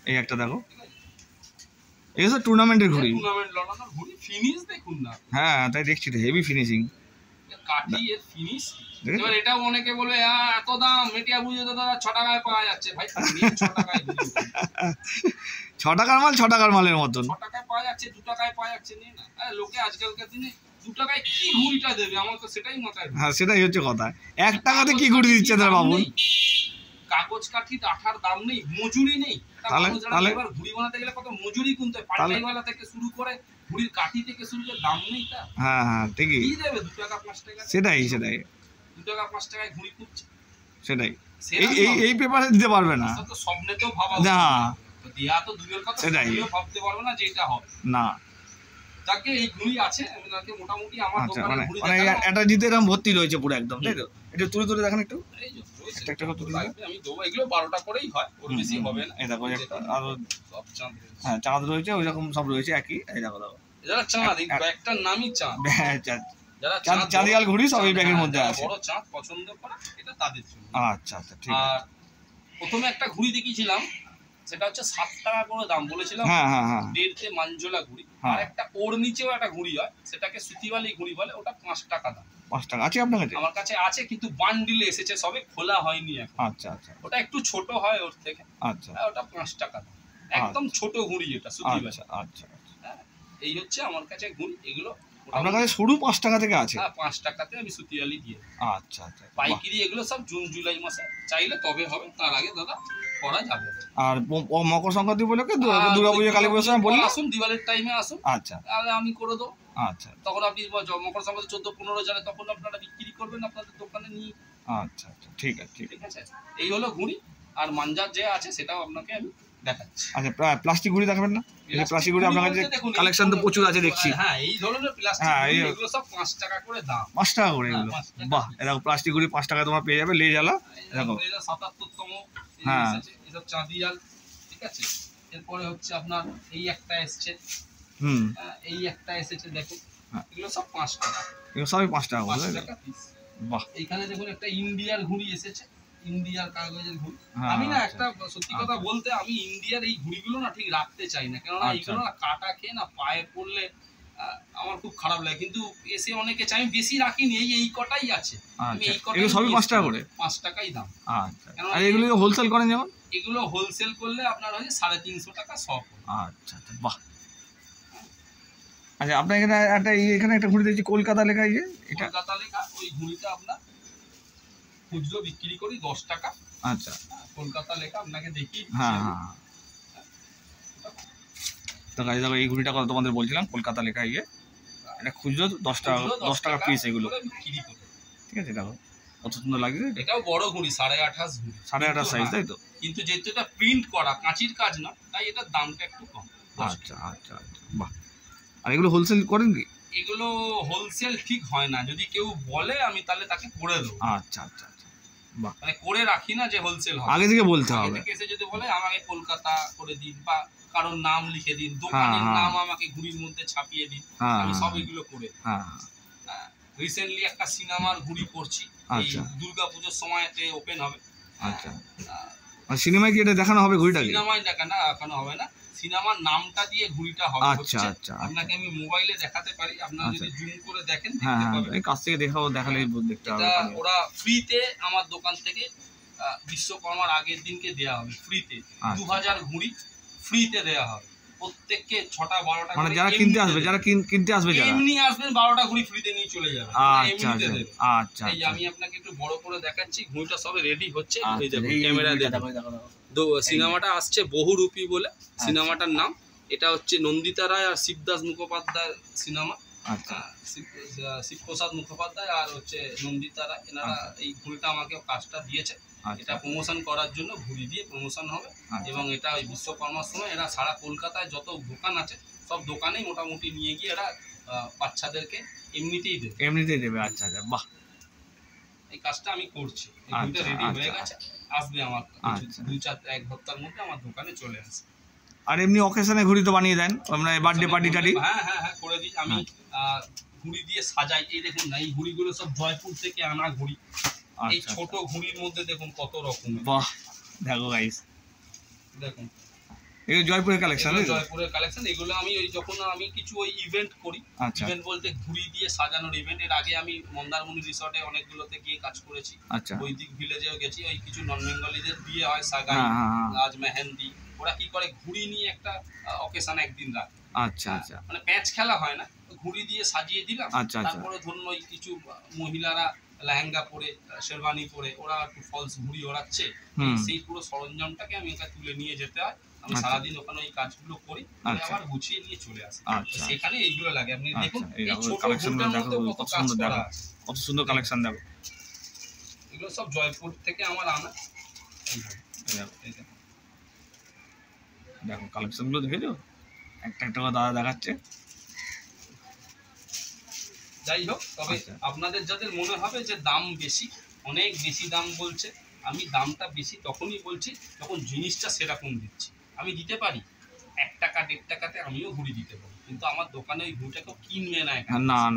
এই একটা দেখো, এই তো টুর্নামেন্টের ঘুড়ি, টুর্নামেন্ট লড়ানোর ঘুড়ি, ফিনিশ দেখুন না। হ্যাঁ, তাই দেখছি তো, হেভি ফিনিশিং, কাঠি এর ফিনিশ। এবার এটাও অনেকে বলবে এত দাম, মেটিয়া বুঝে তো দাদা 6 টাকায় পাওয়া যাচ্ছে। ভাই 6 টাকায় 6 টাকার মাল 6 টাকার মালের মতন 6 টাকায় পাওয়া যাচ্ছে, 2 টাকায় পাওয়া যাচ্ছে, নিয়ে না। লোকে আজকালকার দিনে 2 টাকায় কি ঘুড়িটা দেবে, আমার তো সেটাই মাথায়। হ্যাঁ, সেটাই হচ্ছে কথা, 1 টাকাতে কি ঘুড়ি দিচ্ছে তার বাবু? কাগজ কাঠি আঠার দাম নেই, মজুরি নেই। তাহলে এবার ঘুড়ি বানাতে গেলে কত মজুরি কিনতে হয়, পাল্টাইওয়ালা থেকে শুরু করে ঘুড়ির কাঠি থেকে শুরু করে দাম নেই তা। হ্যাঁ হ্যাঁ, ঠিকই, কি দেবে 2 টাকা 5 টাকা? সেটাই সেটাই, 2 টাকা 5 টাকায় ঘুড়ি খুঁজছে, সেটাই। এই পেপারে দিতে পারবে না, তো স্বপ্নেতেও ভাবা না, তো দিয়া তো দূরের কথা, সেটাই ভাবতে পারবে না যে এটা হবে না। যাকে এই ঘুড়ি আছে, আমি তাকে মোটামুটি আমার দোকানে ঘুড়ি দেখাবো, এটা জিতে এরকম ভর্তি রয়েছে পুরো একদম, তাই তো? এটা তুলে তুলে দেখেন একটু, এই যে একটা একটা করে তুলে আমি দেবো, এগুলো 12টা করেই হয়, ওর বেশি হবে না। এই দেখো একটা আরো সব চাঁদ, হ্যাঁ চাঁদ রয়েছে, ওই রকম সব রয়েছে একই। এই দেখো দেখো, যারা চাঁদ, এই ব্যাগটার নামই চাঁদ, যারা চাঁদিয়াল ঘুড়ি সব এই ব্যাগের মধ্যে আছে, বড় চাঁদ পছন্দ করে, এটা তাদের জন্য। আচ্ছা আচ্ছা, ঠিক আছে। আর প্রথমে একটা ঘুড়ি দেখিয়েছিলাম, সেটা হচ্ছে 7 টাকা করে দাম বলেছিলাম, হ্যাঁ হ্যাঁ হ্যাঁ, দেড়তে মাঞ্জোলা ঘুড়ি। আর একটা ওর নিচেও একটা ঘুড়ি হয়, সেটাকে সুতিবালি ঘুড়ি বলে, ওটা 5 টাকা দাম। 5 টাকা আছে আপনার কাছে? আমার কাছে আছে, কিন্তু বান্ডিলে এসেছে, সবে খোলা হয়নি এখন। আচ্ছা আচ্ছা, ওটা একটু ছোট হয় ওর থেকে। আচ্ছা, ওটা 5 টাকা দাম, একদম ছোট ঘুড়ি এটা, সুতিবালি। আচ্ছা আচ্ছা, এই হচ্ছে আমার কাছে ঘুড়ি। এগুলো আপনার কাছে শুরু 5 টাকা থেকে আছে? হ্যাঁ, 5 টাকাতে আমি সুতিবালি দিয়ে। আচ্ছা আচ্ছা, পাইকারি এগুলো সব জুন জুলাই মাসে চাইলে তবে হবে, তার আগে দাদা করা যাবে। আর মকর সংক্রান্তি উপলক্ষে, দুর্গাপূজা, কালী পুজোর সময় বললে আসুন, দিওয়ালির টাইমে আসুন। আচ্ছা, তাহলে আমি করে দেবো। আচ্ছা, তখন আপনি মকর সংক্রান্তি 14-15 জানে, তখন আপনারা বিক্রি করবেন আপনাদের দোকানে নিয়ে। আচ্ছা আচ্ছা, ঠিক আছে ঠিক আছে। এই হলো ঘুড়ি, আর মাঞ্জার যে আছে সেটাও আপনাকে আমি দেখাচ্ছি। আচ্ছা, প্লাস্টিক ঘুড়ি দেখাবেন না? এই প্লাস্টিক ঘুড়ি আপনার কাছে কালেকশন তো প্রচুর আছে দেখছি। হ্যাঁ, এই ধরনের প্লাস্টিক ঘুড়ি, এগুলো সব 5 টাকা করে দাম। 5 টাকা করে এগুলো? বাহ, এরকম প্লাস্টিক ঘুড়ি 5 টাকা তোমরা পেয়ে যাবে। লেজালা দেখো, এটা 77তম, হ্যাঁ, এসব চাঁদিয়াল, ঠিক আছে। এরপরে হচ্ছে আপনার এই একটা এসেছে, এই একটা এসেছে, দেখুন, এগুলো সব 5 টাকা, এগুলো সবই 5 টাকা করে। বাহ, এইখানে দেখুন একটা ইন্ডিয়ার ঘুড়ি এসেছে, ইন্ডিয়ার কাগজের ঘুড়ি। আমি না একটা সত্যি কথা বলতে, আমি ইন্ডিয়ার এই ঘুড়িগুলো না ঠিক রাখতে চাই না, কেননা এইগুলো না কাটা খেয়ে না পায়ে পড়লে আমার খুব খারাপ লাগে। কিন্তু এসে অনেকে চাই, আমি বেশি রাখিনি, এই কটাই আছে। এগুলো সবই 5 টাকা করে? 5 টাকাই দাম। আচ্ছা, আর এগুলো হোলসেল করেন যেমন? এগুলো হোলসেল করলে আপনার হয় 350 টাকা সব। আচ্ছা আচ্ছা, বাহ। আচ্ছা, আপনার এখানে একটা ঘুড়ি দেখছি কলকাতা লেখা, এই যে এটা কলকাতা লেখা, ওই ঘুড়িটা আপনার খুচরো বিক্রি করি 10 টাকা। আচ্ছা, কলকাতা লেখা আপনাকে দেখি। হ্যাঁ হ্যাঁ, তো গাইজ দেখো, এই ঘুড়িটা কথা তোমাদের বলছিলাম, কলকাতা লেখা, ইয়ে এটা খুচরো 10 টাকা পিস, এগুলো বিক্রি করে। ঠিক আছে, দেখো কত সুন্দর লাগছে। এটাও বড় ঘুড়ি, 28.5 ঘুড়ি, 28.5 সাইজ, তাই তো? কিন্তু যেহেতু এটা প্রিন্ট করা, কাঁচির কাজ না, তাই এটার দামটা একটু কম। আচ্ছা আচ্ছা আচ্ছা, বাহ। আর এগুলো হোলসেল করেন কি? এগুলো হোলসেল ঠিক হয় না, যদি কেউ বলে আমি তাহলে তাকে করে দেবো। আচ্ছা আচ্ছা আচ্ছা, মানে করে রাখি না যে হোলসেল হবে, আগে থেকে বলতে হবে। এসে যদি বলে আমাকে কলকাতা করে দিন বা কারোর নাম লিখে দিন, দোকানের নাম আমাকে ঘুড়ির মধ্যে ছাপিয়ে দিন, আমি সব এগুলো করে। রিসেন্টলি একটা সিনেমার ঘুড়ি করছি, এই দুর্গাপুজোর সময়তে ওপেন হবে। আচ্ছা, সিনেমায় কি এটা দেখানো হবে ঘুড়িটা? সিনেমায় দেখানো হবে না, সিনেমার নামটা দিয়ে ঘুড়িটা হবে। আচ্ছা আচ্ছা, আপনাকে আমি মোবাইলে দেখাতে পারি, আপনারা যদি জুম করে দেখেন দেখতে পাবেন। এই কাছ থেকে দেখালেই দেখতে হবে। ওরা ফ্রিতে আমার দোকান থেকে বিশ্বকর্মার আগের দিনকে দেয়া হবে ফ্রিতে, 2000 ঘুড়ি ফ্রিতে দেয়া হবে প্রত্যেককে 6টা 12টা। মানে যারা কিনতে আসবে, যারা এমনি আসবেন 12টা ঘুড়ি ফ্রিতে নিয়ে চলে যাবে। আচ্ছা আচ্ছা, এই আমি আপনাকে একটু বড় করে দেখাচ্ছি, ঘুড়িটা সব রেডি হচ্ছে। এই দেখুন ক্যামেরা দেখো, সিনেমাটা আসছে বহুরূপী বলে সিনেমাটার নাম। এটা হচ্ছে নন্দিতা রায় আর শিবদাস মুখোপাধ্যায় সিনেমা। শিবপ্রসাদ মুখোপাধ্যায় আর হচ্ছে নন্দিতা রায়, এনারা এই ঘুড়িটা আমাকে কাজটা দিয়েছে। এটা প্রমোশন করার জন্য ঘুড়ি দিয়ে প্রমোশন হবে। এবং এটা ওই বিশ্বকর্মার সময় এরা সারা কলকাতায় যত দোকান আছে সব দোকানেই মোটামুটি নিয়ে গিয়ে এরা বাচ্চাদেরকে এমনিতেই দেবে। আচ্ছা আচ্ছা, বাহ, এই কাজটা আমি করছি। ঘুড়িটা রেডি হয়ে গেছে, আসবে আমার 2-4 সপ্তাহের মধ্যে আমার দোকানে চলে আসে। আর এমনি অকেশনে ঘুড়ি তো বানিয়ে দেন, আমরা বার্থডে পার্টি টাটি? হ্যাঁ করে দিই আমি। ঘুড়ি দিয়ে সাজাই। এই দেখুন না, এই ঘুড়িগুলো সব জয়পুর থেকে আনা ঘুড়ি। এই ছোট ঘুড়ির মধ্যে দেখুন কত রকম। বাহ, দেখো গাইস, দেখুন এই জয়পুরের কালেকশন। জয়পুরের কালেকশন এগুলো আমি যখন আমি কিছু ইভেন্ট করি, ইভেন্ট বলতে ঘুড়ি দিয়ে সাজানোর ইভেন্ট। এর আগে আমি মন্দারমণি রিসর্টে অনেকগুলোতে গিয়ে কাজ করেছি। বৈদিক ভিলেজেও গেছি। ওই কিছু নন বেঙ্গলিদের বিয়ে হয়, সাগাই, আজ মেহেন্দি, ওরা কি করে ঘুড়ি নিয়ে একটা অকেশন একদিন রাখে। আচ্ছা আচ্ছা, মানে প্যাচ খেলা হয় না, ঘুড়ি দিয়ে সাজিয়ে দিলাম। তারপরে ধরুন ওই কিছু মহিলারা লেহেঙ্গা পরে, শেরওয়ানি পরে, ওরা একটু ফলস ঘুড়ি ওড়াচ্ছে, সেই পুরো সরঞ্জামটাকে আমি এটা তুলে নিয়ে যেতে হয়। আমি সারাদিন ওখানে ওই কাজগুলো করি, আবার গুছিয়ে নিয়ে চলে আসি। সেখানে এইগুলো লাগে। আপনি দেখুন কত সুন্দর কালেকশন, দেখো এগুলো সব জয়পুর থেকে আমার আনা। দেখো কালেকশন গুলো দেখেছো, একটা একটা করে দাদা দেখাচ্ছে। যাই হোক, তবে আপনাদের যাদের মনে হবে যে দাম বেশি, অনেক বেশি দাম বলছে, আমি দামটা বেশি তখনই বলছি যখন জিনিসটা সেরকম দিচ্ছি। আমি দিতে পারি 1 টাকা 1.5 টাকাতে, আমিও ঘুড়ি দিতে পারি, কিন্তু আমার দোকানে ওই ঘুড়িটা কেউ কিনবে না।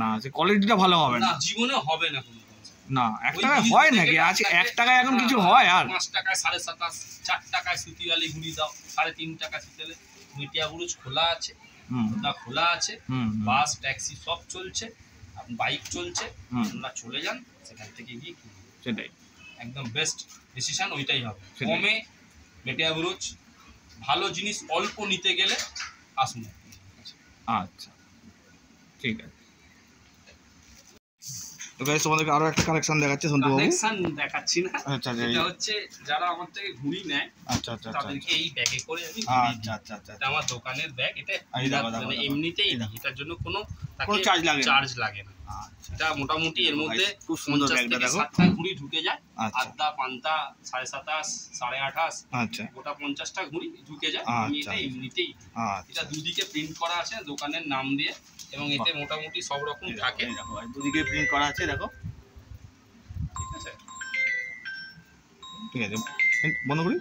না, সে কোয়ালিটিটা ভালো হবে না, জীবনে হবে না কোনো। না 1 টাকায় হয় নাকি? আছে 1 টাকায় এখন কিছু হয়? আর 5 টাকায় 27.5, 4 টাকায় সুতিওয়ালি ঘুড়ি দাও, 3.5 টাকা সুতিওয়ালি। মিটিয়া বুরুজ খোলা আছে, খোলা আছে, বাস ট্যাক্সি সব চলছে, বাইক চলছে, আপনারা চলে যান, সেখান থেকে গিয়ে কিনুন। সেটাই একদম বেস্ট ডিসিশন, ওইটাই হবে। কমে মেটিয়া বুরুজ, ভালো জিনিস অল্প নিতে গেলে আসুন। আচ্ছা, ঠিক আছে। তো গাইস, তোমাদেরকে আরো একটা কালেকশন দেখাচ্ছি। কালেকশন দেখাচ্ছি না, এটা হচ্ছে যারা আমার থেকে ঘুড়ি নেয়, তাদেরকে এই ব্যাগে করে আমি ঘুড়ি দিই। এটা আমার দোকানের ব্যাগ। এটা মানে এমনিতেই, এটার জন্য কোনো চার্জ লাগে না। এটা মোটামুটি এর মধ্যে খুব সুন্দর ব্যাগটা, দেখো 7টা ঘুড়ি ঢুকে যায়। আদা, পান্তা, 27.5, 28.5, আচ্ছা, গোটা 50টা ঘুড়ি ঢুকে যায়। আমি এটা এমনিতেই, এটা দুদিকে প্রিন্ট করা আছে দোকানের নাম দিয়ে, এবং এতে মোটামুটি সব রকম থাকে। দেখো দুদিকে প্রিন্ট করা আছে, দেখো। ঠিক আছে, বন্ধ করি।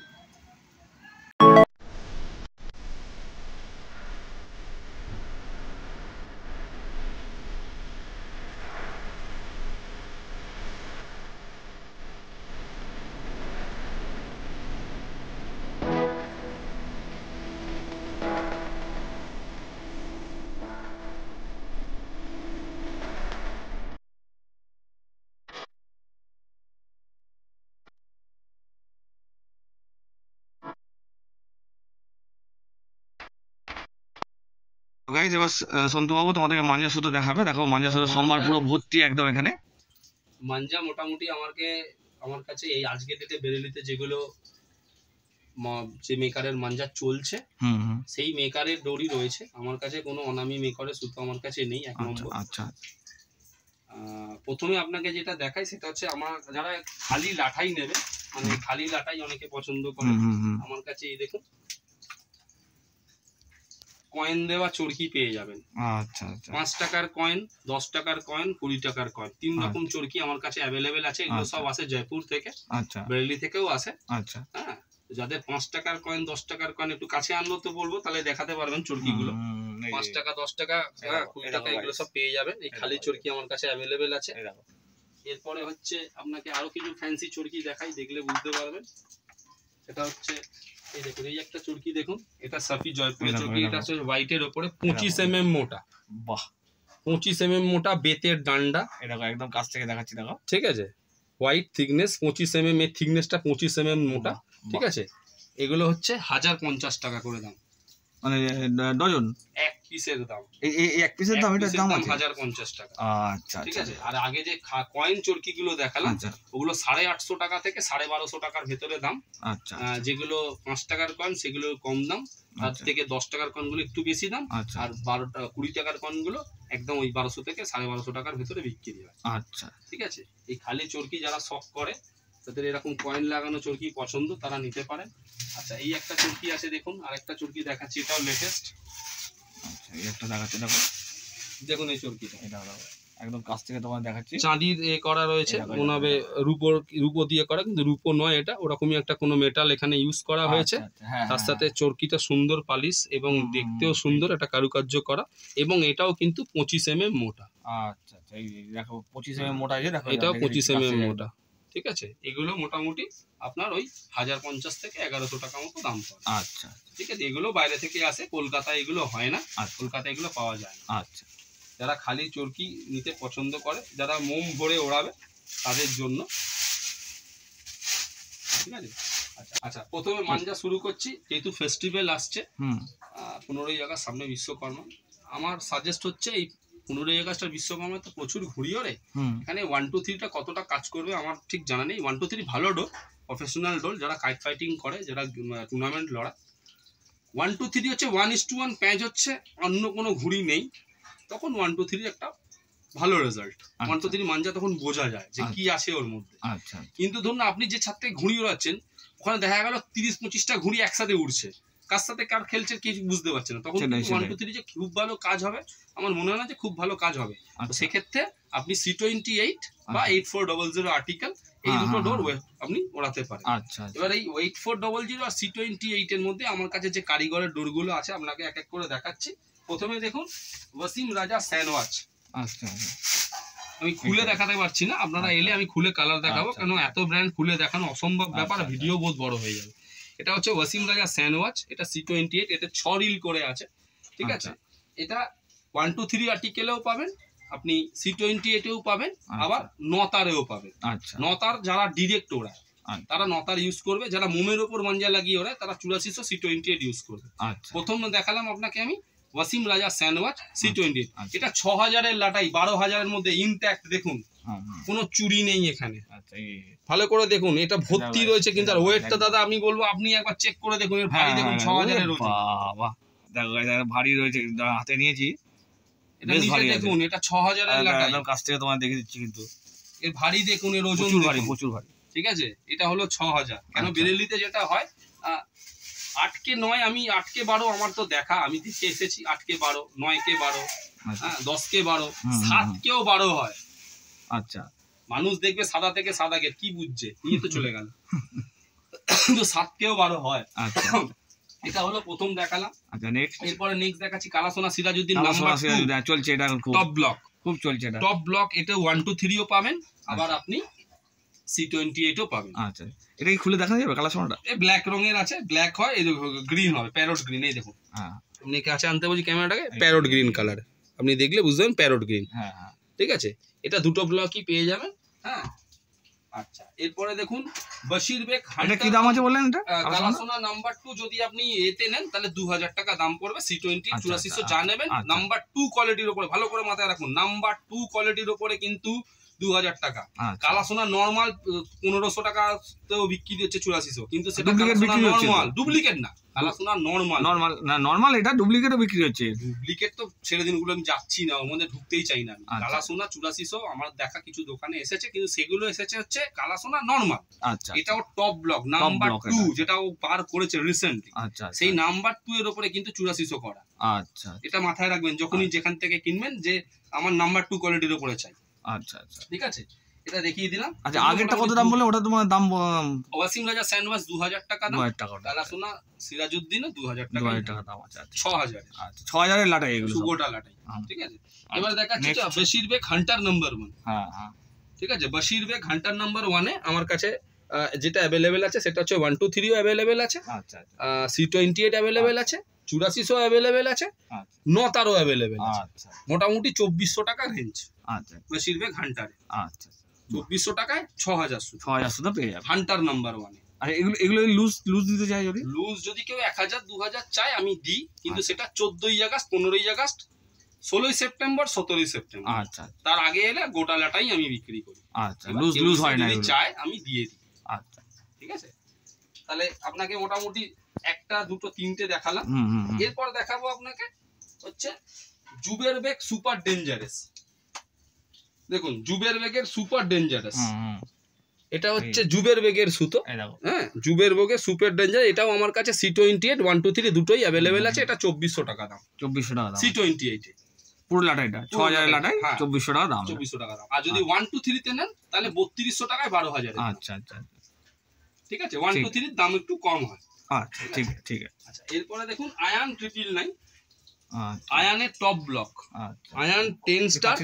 গাইস, এবার সন্তুবাবু তোমাদেরকে মাঞ্জা সুতো দেখাবে। দেখো মাঞ্জা সুতো সোমবার পুরো ভর্তি একদম এখানে। মাঞ্জা মোটামুটি আমার কাছে এই আজকে ডেটে বেরেলিতে যেগুলো যে মেকারের মাঞ্জা চলছে, সেই মেকারের দড়ি রয়েছে আমার কাছে। কোনো অনামি মেকারের সুতো আমার কাছে নেই, এক নম্বর। আচ্ছা, প্রথমে আপনাকে যেটা দেখাই সেটা হচ্ছে, আমার যারা খালি লাঠাই নেবে, মানে খালি লাঠাই অনেকে পছন্দ করে, আমার কাছে এই দেখুন কয়েন দেওয়া চরকি পেয়ে যাবেন। আচ্ছা আচ্ছা, 5 টাকার কয়েন, 10 টাকার কয়েন, 20 টাকার কয়েন, 3 রকম চরকি আমার কাছে অ্যাভেলেবেল আছে। এগুলো সব আসে জয়পুর থেকে, আচ্ছা বেরেলি থেকেও আসে। আচ্ছা, হ্যাঁ, যাদের 5 টাকার কয়েন 10 টাকার কয়েন একটু কাছে আনলো তো বলবো, তাহলে দেখাতে পারবেন চরকিগুলো। 5 টাকা 10 টাকা 20 টাকা এগুলো সব পেয়ে যাবেন। এই খালি চরকি আমার কাছে অ্যাভেলেবেল আছে। এরপরে হচ্ছে আপনাকে আরো কিছু ফ্যান্সি চরকি দেখাই, দেখলে বুঝতে পারবেন। এটা হচ্ছে এই দেখুন, এই একটা চরকি দেখুন, এটা সাফি জয়পুরের চরকি। এটা হচ্ছে হোয়াইটের উপরে 25 mm মোটা। বাহ, 25 mm মোটা বেতের ডান্ডা। এটা একদম কাছ থেকে দেখাচ্ছি, দেখো, ঠিক আছে। হোয়াইট থিকনেস 25 mm, এর থিকনেসটা 25 mm মোটা। ঠিক আছে, এগুলো হচ্ছে 1050 টাকা করে দাম, মানে ডজন, এক পিসের দাম। এই এক পিসের দাম, এটার দাম আছে 1050 টাকা। আচ্ছা, ঠিক আছে। আর আগে যে কয়েন চরকি গুলো দেখালাম, আচ্ছা, ওগুলো 850 টাকা থেকে 1250 টাকার ভেতরে দাম। আচ্ছা, যেগুলো 5 টাকার কয়েন সেগুলো কম দাম, তার থেকে 10 টাকার কয়েন গুলো একটু বেশি দাম। আর 20 টাকার কয়েন গুলো একদম ওই 1200 থেকে 1250 টাকার ভেতরে বিক্রি হয়। আচ্ছা, ঠিক আছে। এই খালি চরকি যারা শখ করে, তাদের এরকম কয়েন লাগানো চরকি পছন্দ, তারা নিতে পারেন। আচ্ছা, এই একটা চরকি আছে দেখুন, আরেকটা চরকি দেখাচ্ছি, এটাও লেটেস্ট। আচ্ছা, এই একটা দেখাচ্ছি, দেখো, দেখুন এই চরকিটা, এটা একদম কাছ থেকে তোমার দেখাচ্ছি। চাঁদির করা রয়েছে, ওনাবে রূপো দিয়ে করা, কিন্তু রূপো নয় এটা, ওরকমই একটা কোনো মেটাল এখানে ইউজ করা হয়েছে। তার সাথে চরকিটা সুন্দর পালিশ এবং দেখতেও সুন্দর, একটা কারুকার্য করা, এবং এটাও কিন্তু 25 mm মোটা। আচ্ছা আচ্ছা, এই দেখো 25 mm মোটা আছে, দেখো এটাও 25 mm মোটা। ঠিক আছে, এগুলো মোটামুটি আপনার ওই 1050 থেকে 1100 টাকা মতো দাম পড়ে। আচ্ছা, ঠিক আছে। এগুলো বাইরে থেকে আসে, কলকাতায় এগুলো হয় না, কলকাতায় এগুলো পাওয়া যায় না। আচ্ছা, যারা খালি চরকি নিতে পছন্দ করে, যারা মোম ভরে ওড়াবে, তাদের জন্য। ঠিক আছে। আচ্ছা আচ্ছা, প্রথমে মাঞ্জা শুরু করছি, যেহেতু ফেস্টিভ্যাল আসছে 15ই আগস্ট, সামনে বিশ্বকর্মা। আমার সাজেস্ট হচ্ছে এই 15ই আগস্টের বিশ্বকর্মায় তো প্রচুর ঘুড়ি ওড়ে, এখানে 1 2 3টা কতটা কাজ করবে আমার ঠিক জানা নেই। 1 2 3 ভালো ডোল, প্রফেশনাল ডোল, যারা কাইট ফাইটিং করে, যারা টুর্নামেন্ট লড়ায়। 1 2 3 হচ্ছে 1:1 প্যাঁচ হচ্ছে, অন্য কোনো ঘুড়ি নেই, তখন 1 2 3 একটা ভালো রেজাল্ট। 1 2 3 মাঞ্জা তখন বোঝা যায় যে কি আছে ওর মধ্যে। আচ্ছা, কিন্তু ধরুন আপনি যে ছাদ থেকে ঘুড়ি ওড়াচ্ছেন, ওখানে দেখা গেল 30-25টা ঘুড়ি একসাথে উড়ছে, কার সাথে কার খেলছে কিছু বুঝতে পারছে না, তখন 1 2 3 যে খুব ভালো কাজ হবে আমার মনে হয় না যে খুব ভালো কাজ হবে। তো সেক্ষেত্রে আপনি C28 বা 8400 আর্টিকেল, এই দুটো ডোর আপনি ওড়াতে পারেন। আচ্ছা, এবার এই 8400 আর C28 এর মধ্যে আমার কাছে যে কারিগরের ডোরগুলো আছে, আপনাকে এক এক করে দেখাচ্ছি। প্রথমে দেখুন ওয়াসিম রাজা স্যান্ডওয়াচ। আচ্ছা, আমি খুলে দেখাতে পারছি না, আপনারা এলে আমি খুলে কালার দেখাবো, কেন এত ব্র্যান্ড খুলে দেখানো অসম্ভব ব্যাপার, ভিডিও বহুত বড় হয়ে যাবে। এটা হচ্ছে ওয়াসিম রাজা স্যান্ডওয়াচ, এটা C28, এটা 6 রিল করে আছে। ঠিক আছে। এটা 1 2 3 আর্টিকেলেও পাবেন, আপনি C28এও পাবেন, আবার 9 তারেও পাবেন। 9 তার যারা ডিরেক্ট ওড়ায় তারা 9 তার ইউজ করবে, যারা মোমের ওপর মাঞ্জা লাগিয়ে ওড়ায় তারা 8400 C28 ইউজ করবে। প্রথম দেখালাম আপনাকে আমি ওয়াসিম রাজা স্যান্ডওয়াচ C28, এটা 6000 এর লাটাই, 12000 এর মধ্যে ইনট্যাক্ট, দেখুন কোনো চুরি নেই এখানে, ভালো করে দেখুন, এটা ভর্তি রয়েছে। কিন্তু আর ওয়েটটা দাদা আমি বলবো আপনি একবার চেক করে দেখুন, এর ভারী দেখুন 6000 এর রয়েছে। বাবা, দেখো এটা ভারী রয়েছে, হাতে নিয়েছি, এটা নিচে দেখুন, এটা 6000 এর লাটাই, একদম কাছ থেকে তোমার দেখে দিচ্ছি, কিন্তু এর ভারী দেখুন, এর ওজন ভারী, প্রচুর ভারী। ঠিক আছে, এটা হলো 6000। কেন বেরেলিতে যেটা হয় 8 কে 9, আমি 8 কে 12 আমার তো দেখা, আমি দেখে এসেছি, 8 কে 12, 9 কে 12, 10 কে 12, 7 কেও 12 হয়। আচ্ছা, মানুষ দেখবে সাদা থেকে সাদা গেট, কি বুঝছে নিয়ে তো চলে গেল, কিন্তু 7 কেও 12 হয়। আচ্ছা, এটা হলো প্রথম দেখালাম। আচ্ছা, নেক্সট, এরপরে নেক্সট দেখাচ্ছি কালাসোনা সিরাজউদ্দিন, চলছে, এটা টপ ব্লক, খুব চলছে এটা, টপ ব্লক। এটা 1 2 3ও পাবেন, আবার আপনি C28ও পাবেন। আচ্ছা, এটা কি খুলে দেখা যাবে? কালাসোনাটা এই ব্ল্যাক রঙের আছে, ব্ল্যাক হয়, এই গ্রিন হবে, প্যারট গ্রিন। এই দেখুন, আপনি কাছে আনতে বলছি ক্যামেরাটাকে, প্যারট গ্রিন কালার, আপনি দেখলে বুঝবেন প্যারট গ্রিন। ঠিক আছে, এটা দুটো ব্লকই পেয়ে যাবেন। হ্যাঁ, আচ্ছা, এরপরে দেখুন বশির বেগ, এটা কি দাম আছে বললেন? এটা কালাসোনা নাম্বার 2 যদি আপনি এতে নেন তাহলে 2000 টাকা দাম পড়বে। C20 8400 যা নেবেন, নাম্বার 2 কোয়ালিটির উপরে, ভালো করে মাথায় রাখুন, নাম্বার 2 কোয়ালিটির উপরে কিন্তু 2000 টাকা। কালা সোনা নরমাল 1500 টাকাতেও বিক্রি হচ্ছে 8400, কিন্তু সেটা নরমাল, ডুপ্লিকেট না। কালা সোনা নরমাল না, নরমাল এটা ডুপ্লিকেটও বিক্রি হচ্ছে। ডুপ্লিকেট তো ছেড়ে দিন, ওগুলো আমি যাচ্ছি না, ওর মধ্যে ঢুকতেই চাই না। কালা সোনা 8400 আমার দেখা কিছু দোকানে এসেছে, কিন্তু সেগুলো এসেছে হচ্ছে কালা সোনা নরমাল। আচ্ছা, এটাও টপ ব্লক নাম্বার 2 যেটা ও পার করেছে রিসেন্টলি। আচ্ছা, সেই নাম্বার 2 এর উপরে কিন্তু 8400 করা। আচ্ছা, এটা মাথায় রাখবেন যখনই যেখান থেকে কিনবেন, যে আমার নাম্বার 2 কোয়ালিটির উপরে চাই। আচ্ছা, আচ্ছা, ঠিক আছে, এটা দেখিয়ে দিলাম। আচ্ছা, আগেরটা কত দাম বলে? ওটা তোমার দাম ওয়াসিম রাজা স্যান্ডওয়াচ 2000 টাকা দাম। কালা সোনা সিরাজউদ্দিন 2000 টাকা দাম আছে। 6000। আচ্ছা, 6000 এর লাটাই এগুলো, সুগোটা লাটাই। ঠিক আছে, এবার দেখাচ্ছি বেশিরবেগ হান্টার নাম্বার 1। হ্যাঁ, হ্যাঁ, ঠিক আছে, বেশিরবেগ হান্টার নাম্বার 1 এ আমার কাছে যেটা अवेलेबल আছে সেটা হচ্ছে 123 अवेलेबल আছে। আচ্ছা, C28 अवेलेबल আছে, 8400 अवेलेबल আছে, 9 अवेलेबल আছে। আচ্ছা, মোটামুটি 2400 টাকা রেঞ্জ। আচ্ছা, বেশিরভাগ হান্টারে। আচ্ছা, 2400 টাকায় 6000 সুদ্ধা পেয়ে যাবে হান্টার নাম্বার 1 এ। আর এগুলো লুজ দিতে চাই, যদি কেউ 1000 2000 চায় আমি দিই, কিন্তু সেটা 14ই আগস্ট, 15ই আগস্ট, 16ই সেপ্টেম্বর, 17ই সেপ্টেম্বর। আচ্ছা, তার আগে এলে গোটা লাটাই আমি বিক্রি করি। আচ্ছা, লুজ হয় না, যদি চায় আমি দিয়ে দিই। আচ্ছা, ঠিক আছে, তাহলে আপনাকে মোটামুটি 1টা 2টো 3টে দেখালাম। এরপর দেখাবো আপনাকে হচ্ছে জুবেরবেগ সুপার ডেঞ্জারাস। দেখুন, জুবেরবেগের সুপার ডেঞ্জারাস, এটা হচ্ছে জুবেরবেগের সুতো। হ্যাঁ, জুবেরবেগের সুপার ডেঞ্জার, এটাও আমার কাছে C28 123 দুটোই अवेलेबल আছে। এটা 2400 টাকা দাম। 2400 টাকা দাম C28 এ পুরো লাটাইটা 6000 এর লাটাই 2400 টাকা দাম। 2400 টাকা দাম। আর যদি 123 তে নেন তাহলে 3200 টাকায় 12000 এর। আচ্ছা, আচ্ছা, ঠিক আছে, 123 এর দাম একটু কম হয়। আচ্ছা, ঠিক আছে, ঠিক আছে। আচ্ছা, এরপরে দেখুন আয়ান 999। আয়ানের টপ ব্লক, আয়ান 10 স্টার,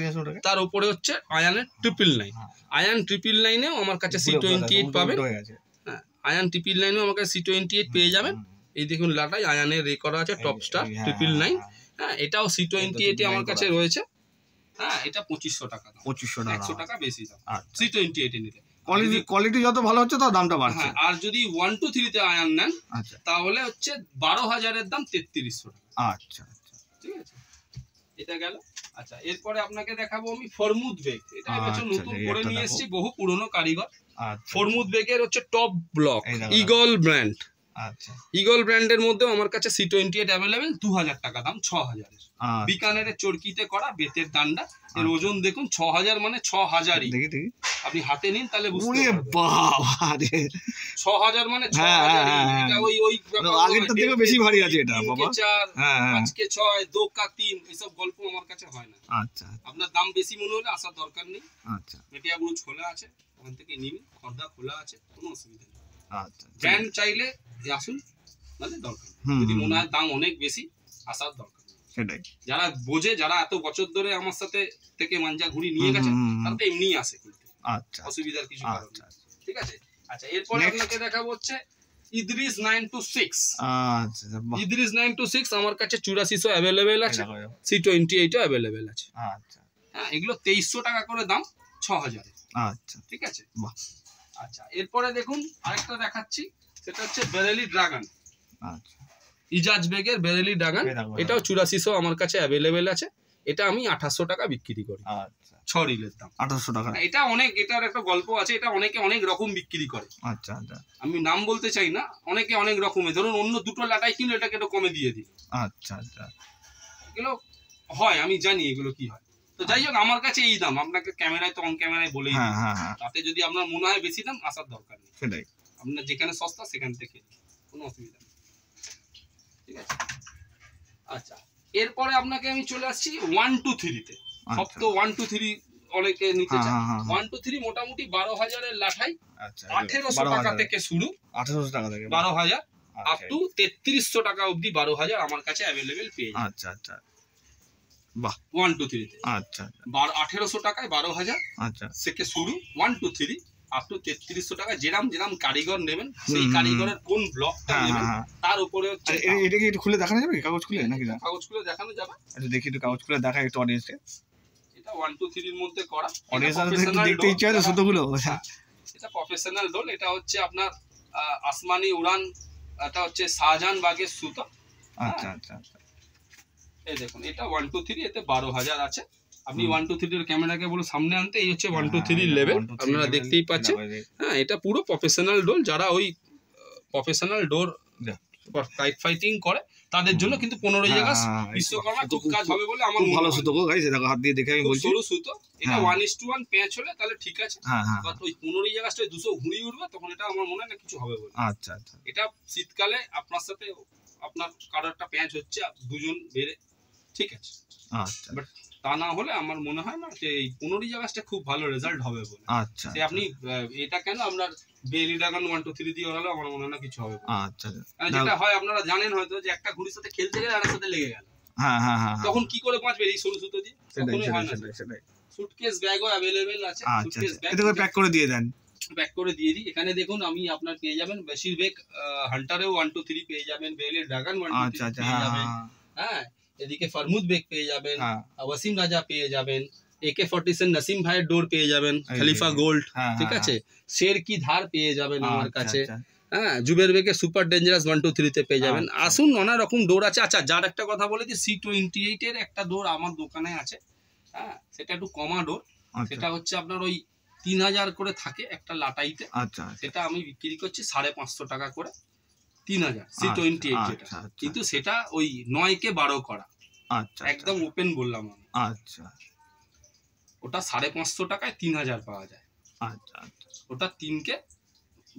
তার উপরে হচ্ছে আয়ানের 999। আয়ান 999 এও আমার কাছে C28 পাবেন। হ্যাঁ, আয়ান 999 এও আমার কাছে C28 পেয়ে যাবেন। এই দেখুন লাটাই আয়ানের রে করা আছে টপ স্টার 999। হ্যাঁ, এটাও C28 এ আমার কাছে রয়েছে। হ্যাঁ, এটা 2500 টাকা দাম। 2500 টাকা, 100 টাকা বেশি দাম। C28 এ নিলে কোয়ালিটি যত ভালো হচ্ছে তার দামটা বাড়ছে। আর যদি 123 তে আয়ান নেন তাহলে হচ্ছে 12000 এর দাম 3300 টাকা। আচ্ছা, ঠিক আছে, এটা গেল। আচ্ছা, এরপরে আপনাকে দেখাবো আমি ফরমুদ বেগ। এটা হচ্ছে নতুন করে নিয়ে এসেছি, বহু পুরনো কারিগর। ফরমুদ বেগের হচ্ছে টপ ব্লক ঈগল ব্র্যান্ড। আচ্ছা, ঈগল ব্র্যান্ডের মধ্যেও আমার কাছে C28 अवेलेबल, 2000 টাকা দাম, 6000 এর। বিকানেরের চরকিতে করা বেতের ডান্ডা। এর ওজন দেখুন 6000, মানে 6000ই। আপনি হাতে নিন তাহলে বুঝতে পারবেন। বাবা রে, 6000 মানে 6000। এটা ওই আগেরটা থেকে বেশি ভারী আছে এটা বাবা। 4 5 কে 6 2 কা 3 এসব গল্প আমার কাছে হয় না। আচ্ছা, আপনার দাম বেশি মনে হলে আসার দরকার নেই। আচ্ছা, মেটিয়া ব্রুচ খোলা আছে, ওখান থেকে নিন, খর্দা খোলা আছে, কোনো অসুবিধা নেই। আচ্ছা, ব্র্যান্ড চাইলে আসুন, মানে দরকার যদি মনে হয় দাম অনেক বেশি, আসার দরকার সেটাই। যারা বোঝে, যারা এত বছর ধরে আমার সাথে থেকে মাঞ্জা ঘুরি নিয়ে গেছে, তারা তো এমনি আসে কিন্তু। আচ্ছা, অসুবিধার কিছু কারণ নেই। ঠিক আছে। আচ্ছা, এরপর আপনাকে দেখাবো হচ্ছে ইদ্রিস 926। আচ্ছা, ইদ্রিস 926 আমার কাছে 8400 अवेलेबल আছে, C28 ও अवेलेबल আছে। আচ্ছা, হ্যাঁ, এগুলো 2300 টাকা করে দাম, 6000 এ। আচ্ছা, ঠিক আছে, বাহ। আচ্ছা, এরপরে দেখুন আরেকটা দেখাচ্ছি, সেটা হচ্ছে বেরেলি ড্রাগন। আচ্ছা, ইজাজ বেগের বেরেলি ড্রাগন, এটাও 8400 আমার কাছে अवेलेबल আছে। এটা আমি 2800 টাকা বিক্রি করি। আচ্ছা, 6 রিলের দাম 2800 টাকা। এটা অনেক, এটার একটা গল্প আছে, এটা অনেকে অনেক রকম বিক্রি করে। আচ্ছা, আচ্ছা, আমি নাম বলতে চাই না, অনেকে অনেক রকমের, ধরুন অন্য দুটো লাটাই কিনলে এটাকে একটু কমে দিয়ে দিই। আচ্ছা, আচ্ছা, এগুলো হয়, আমি জানি এগুলো কি হয়। তো যাই হোক, আমার কাছে এই দাম, আপনাকে ক্যামেরায় তো অন ক্যামেরায় বলেই দিই। তাতে যদি আপনার মনে হয় বেশি দাম, আসার দরকার নেই। সেটাই, আপনার যেখানে সস্তা সেখান থেকে কোনো অসুবিধা নেই। ঠিক আছে। আচ্ছা, এরপরে আপনাকে আমি চলে আসছি 123 তে। সব তো 123 অনেকে নিতে চায়। 123 মোটামুটি 12000 এর লাঠাই। আচ্ছা, 1800 টাকা থেকে শুরু, 1800 টাকা থেকে 12000 আপ টু 3300 টাকা অবধি 12000 আমার কাছে अवेलेबल পেয়ে যাবেন। আচ্ছা, আচ্ছা, বাহ। 123 তে আচ্ছা, 1800 টাকায় 12000। আচ্ছা, থেকে শুরু 123 আপ টু 3300 টাকা। যেরাম কারিগর নেবেন, সেই কারিগরের কোন ব্লকটা নেবেন তার উপরে হচ্ছে। এটা কি একটু খুলে দেখানো যাবে? কাগজ খুলে নাকি? কাগজ খুলে দেখানো যাবে। আচ্ছা, দেখি একটু কাগজ খুলে দেখা একটু অডিয়েন্সকে। এটা 123 এর মধ্যে করা, অডিয়েন্স দেখতে ইচ্ছা হয় সুতোগুলো। এটা প্রফেশনাল ডোল। এটা হচ্ছে আপনার আসমানি উড়ান, এটা হচ্ছে শাহজাহান বাগের সুতো। আচ্ছা, আচ্ছা, এই দেখুন, এটা 123, এতে 12000 আছে। আপনি 1 2 3 এর ক্যামেরাকে বলে সামনে আনতে, এই হচ্ছে 1 2 3 লেভেল, আপনারা দেখতেই পাচ্ছেন। হ্যাঁ, এটা পুরো প্রফেশনাল ডোর, যারা ওই প্রফেশনাল ডোর ফাইটিং করে তাদের জন্য কিন্তু 15 জায়গা বিশ্বকর্মা খুব কাজ হবে বলে আমার ভালো সুতো গো গাইস, দেখো হাত দিয়ে দেখে আমি বলছি, সরু সুতো, এটা 1:1 প্যাচ হলে তাহলে ঠিক আছে। বাট ওই 15 জায়গাটা 200 ঘুরিয়ে উঠবে, তখন এটা আমার মনে হয় না কিছু হবে বলে। আচ্ছা আচ্ছা, এটা শীতকালে আপনার সাথে আপনার কারো একটা প্যাচ হচ্ছে, দুজন বেরে ঠিক আছে। আচ্ছা, বাট তা না হলে আমার মনে হয় না যে এই 15 জায়গাটা খুব ভালো রেজাল্ট হবে বলে। আচ্ছা, সে আপনি এটা কেন আপনার বেলি ড্রাগন 1 2 3 দিয়ে হলে আমার মনে হয় না কিছু হবে। আচ্ছা, যেটা হয় আপনারা জানেন হয়তো যে একটা ঘুড়ির সাথে খেলতে গেলে আরেকটার সাথে লেগে গেল, হ্যাঁ হ্যাঁ হ্যাঁ, তখন কি করে বাঁচবে এই সরু সুতো দিয়ে? সেটাই সেটাই সেটাই। সুটকেস ব্যাগও अवेलेबल আছে, সুটকেস ব্যাগ এটা প্যাক করে দিয়ে দেন, প্যাক করে দিয়ে দিই। এখানে দেখুন আমি আপনার পেয়ে যাবেন বেশিরভাগ হান্টারেও 1 2 3 পেয়ে যাবেন, বেলি ড্রাগন 1 2 3 পেয়ে যাবেন। হ্যাঁ, এদিকে ফারমুদ বেগ পেয়ে যাবেন, ওয়াসিম রাজা পেয়ে যাবেন, AK-47 নাসিম ভাইয়ের ডোর পেয়ে যাবেন, খলিফা গোল্ড, ঠিক আছে, শের কি ধার পেয়ে যাবেন আমার কাছে। হ্যাঁ, জুবের বেগে সুপার ডেঞ্জারাস 1 2 3 তে পেয়ে যাবেন। আসুন, নানা রকম ডোর আছে। আচ্ছা, যার একটা কথা বলে যে C28 এর একটা ডোর আমার দোকানে আছে। হ্যাঁ, সেটা একটু কমা ডোর, সেটা হচ্ছে আপনার ওই 3000 করে থাকে একটা লাটাইতে। আচ্ছা, সেটা আমি বিক্রি করছি 550 টাকা করে, 3000 C28 যেটা, কিন্তু সেটা ওই 9 কে 12 করা। আচ্ছা, একদম ওপেন বললাম আমি। আচ্ছা, ওটা 550 টাকায় 3000 পাওয়া যায়। আচ্ছা আচ্ছা, ওটা 3 কে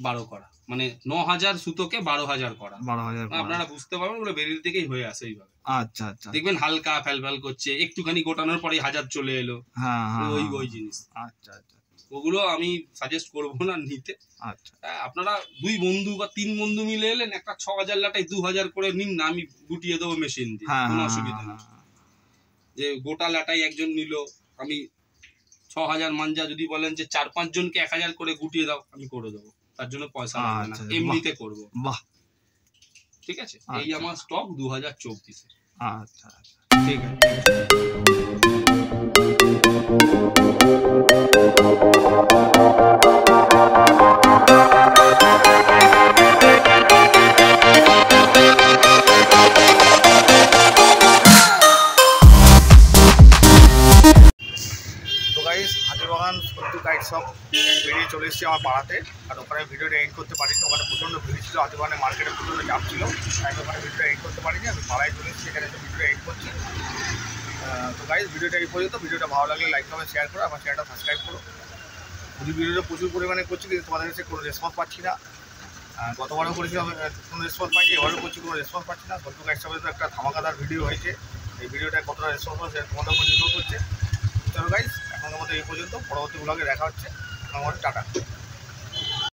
12 করা, মানে 9000 সুতোকে 12000 করা। 12000 আপনারা বুঝতে পারবেন, ওগুলো বেরির দিকেই হয়ে আসে এইভাবে। আচ্ছা আচ্ছা, দেখবেন হালকা ফ্যালফ্যাল করছে, একটুখানি গোটানোর পরে 1000 চলে এলো। হ্যাঁ হ্যাঁ, ওই জিনিস। আচ্ছা আচ্ছা, ওগুলো আমি সাজেস্ট করবো না নিতে। আচ্ছা, আপনারা 2 বন্ধু বা 3 বন্ধু মিলে এলেন, একটা 6000 লাটাই 2000 করে নিন না, আমি গুটিয়ে দেবো মেশিন দিয়ে, কোনো অসুবিধা নেই। যে গোটা লাটাই একজন নিল, আমি 6000 মাঞ্জা যদি বলেন যে 4-5 জনকে 1000 করে গুটিয়ে দাও, আমি করে দেবো, তার জন্য পয়সা লাগবে না, এমনিতে করবো। বাহ, ঠিক আছে। এই আমার স্টক 2024 এ। আচ্ছা আচ্ছা, ঠিক আছে। গাইড সব বেরিয়ে চলে এসেছি আমার পাড়াতে, আর ওখানে ভিডিওটা এডিট করতে পারিনি, ওখানে প্রচণ্ড ভিড় ছিল, হাতিবাগানে মার্কেটে প্রচণ্ড চাপ ছিল, আমি ওখানে ভিডিওটা এডিট করতে পারিনি। আমি পাড়ায় চলে এসেছি, এখানে এসে ভিডিওটা এডিট করছি। তো গাইজ, ভিডিওটা এই পর্যন্ত। ভিডিওটা ভালো লাগলে লাইক কমেন্ট শেয়ার করো, আমার চ্যানেলটা সাবস্ক্রাইব করো। ভিডিওটা প্রচুর পরিমাণে করছি, কিন্তু তোমাদের কাছে কোনো রেসপন্স পাচ্ছি না। গতবারও করেছিলাম, কোনো রেসপন্স পাইনি, এবারও করছি, কোনো রেসপন্স পাচ্ছি না। সন্তু গাইড সবাই তো একটা ধামাকাদার ভিডিও হয়েছে, এই ভিডিওটা কতটা রেসপন্স হয় সেটা তোমাদের উপর নির্ভর করছে। চলো গাইজ, এখনের মতো এই পর্যন্ত, পরবর্তী ব্লগে দেখা হচ্ছে। আমার টাটা।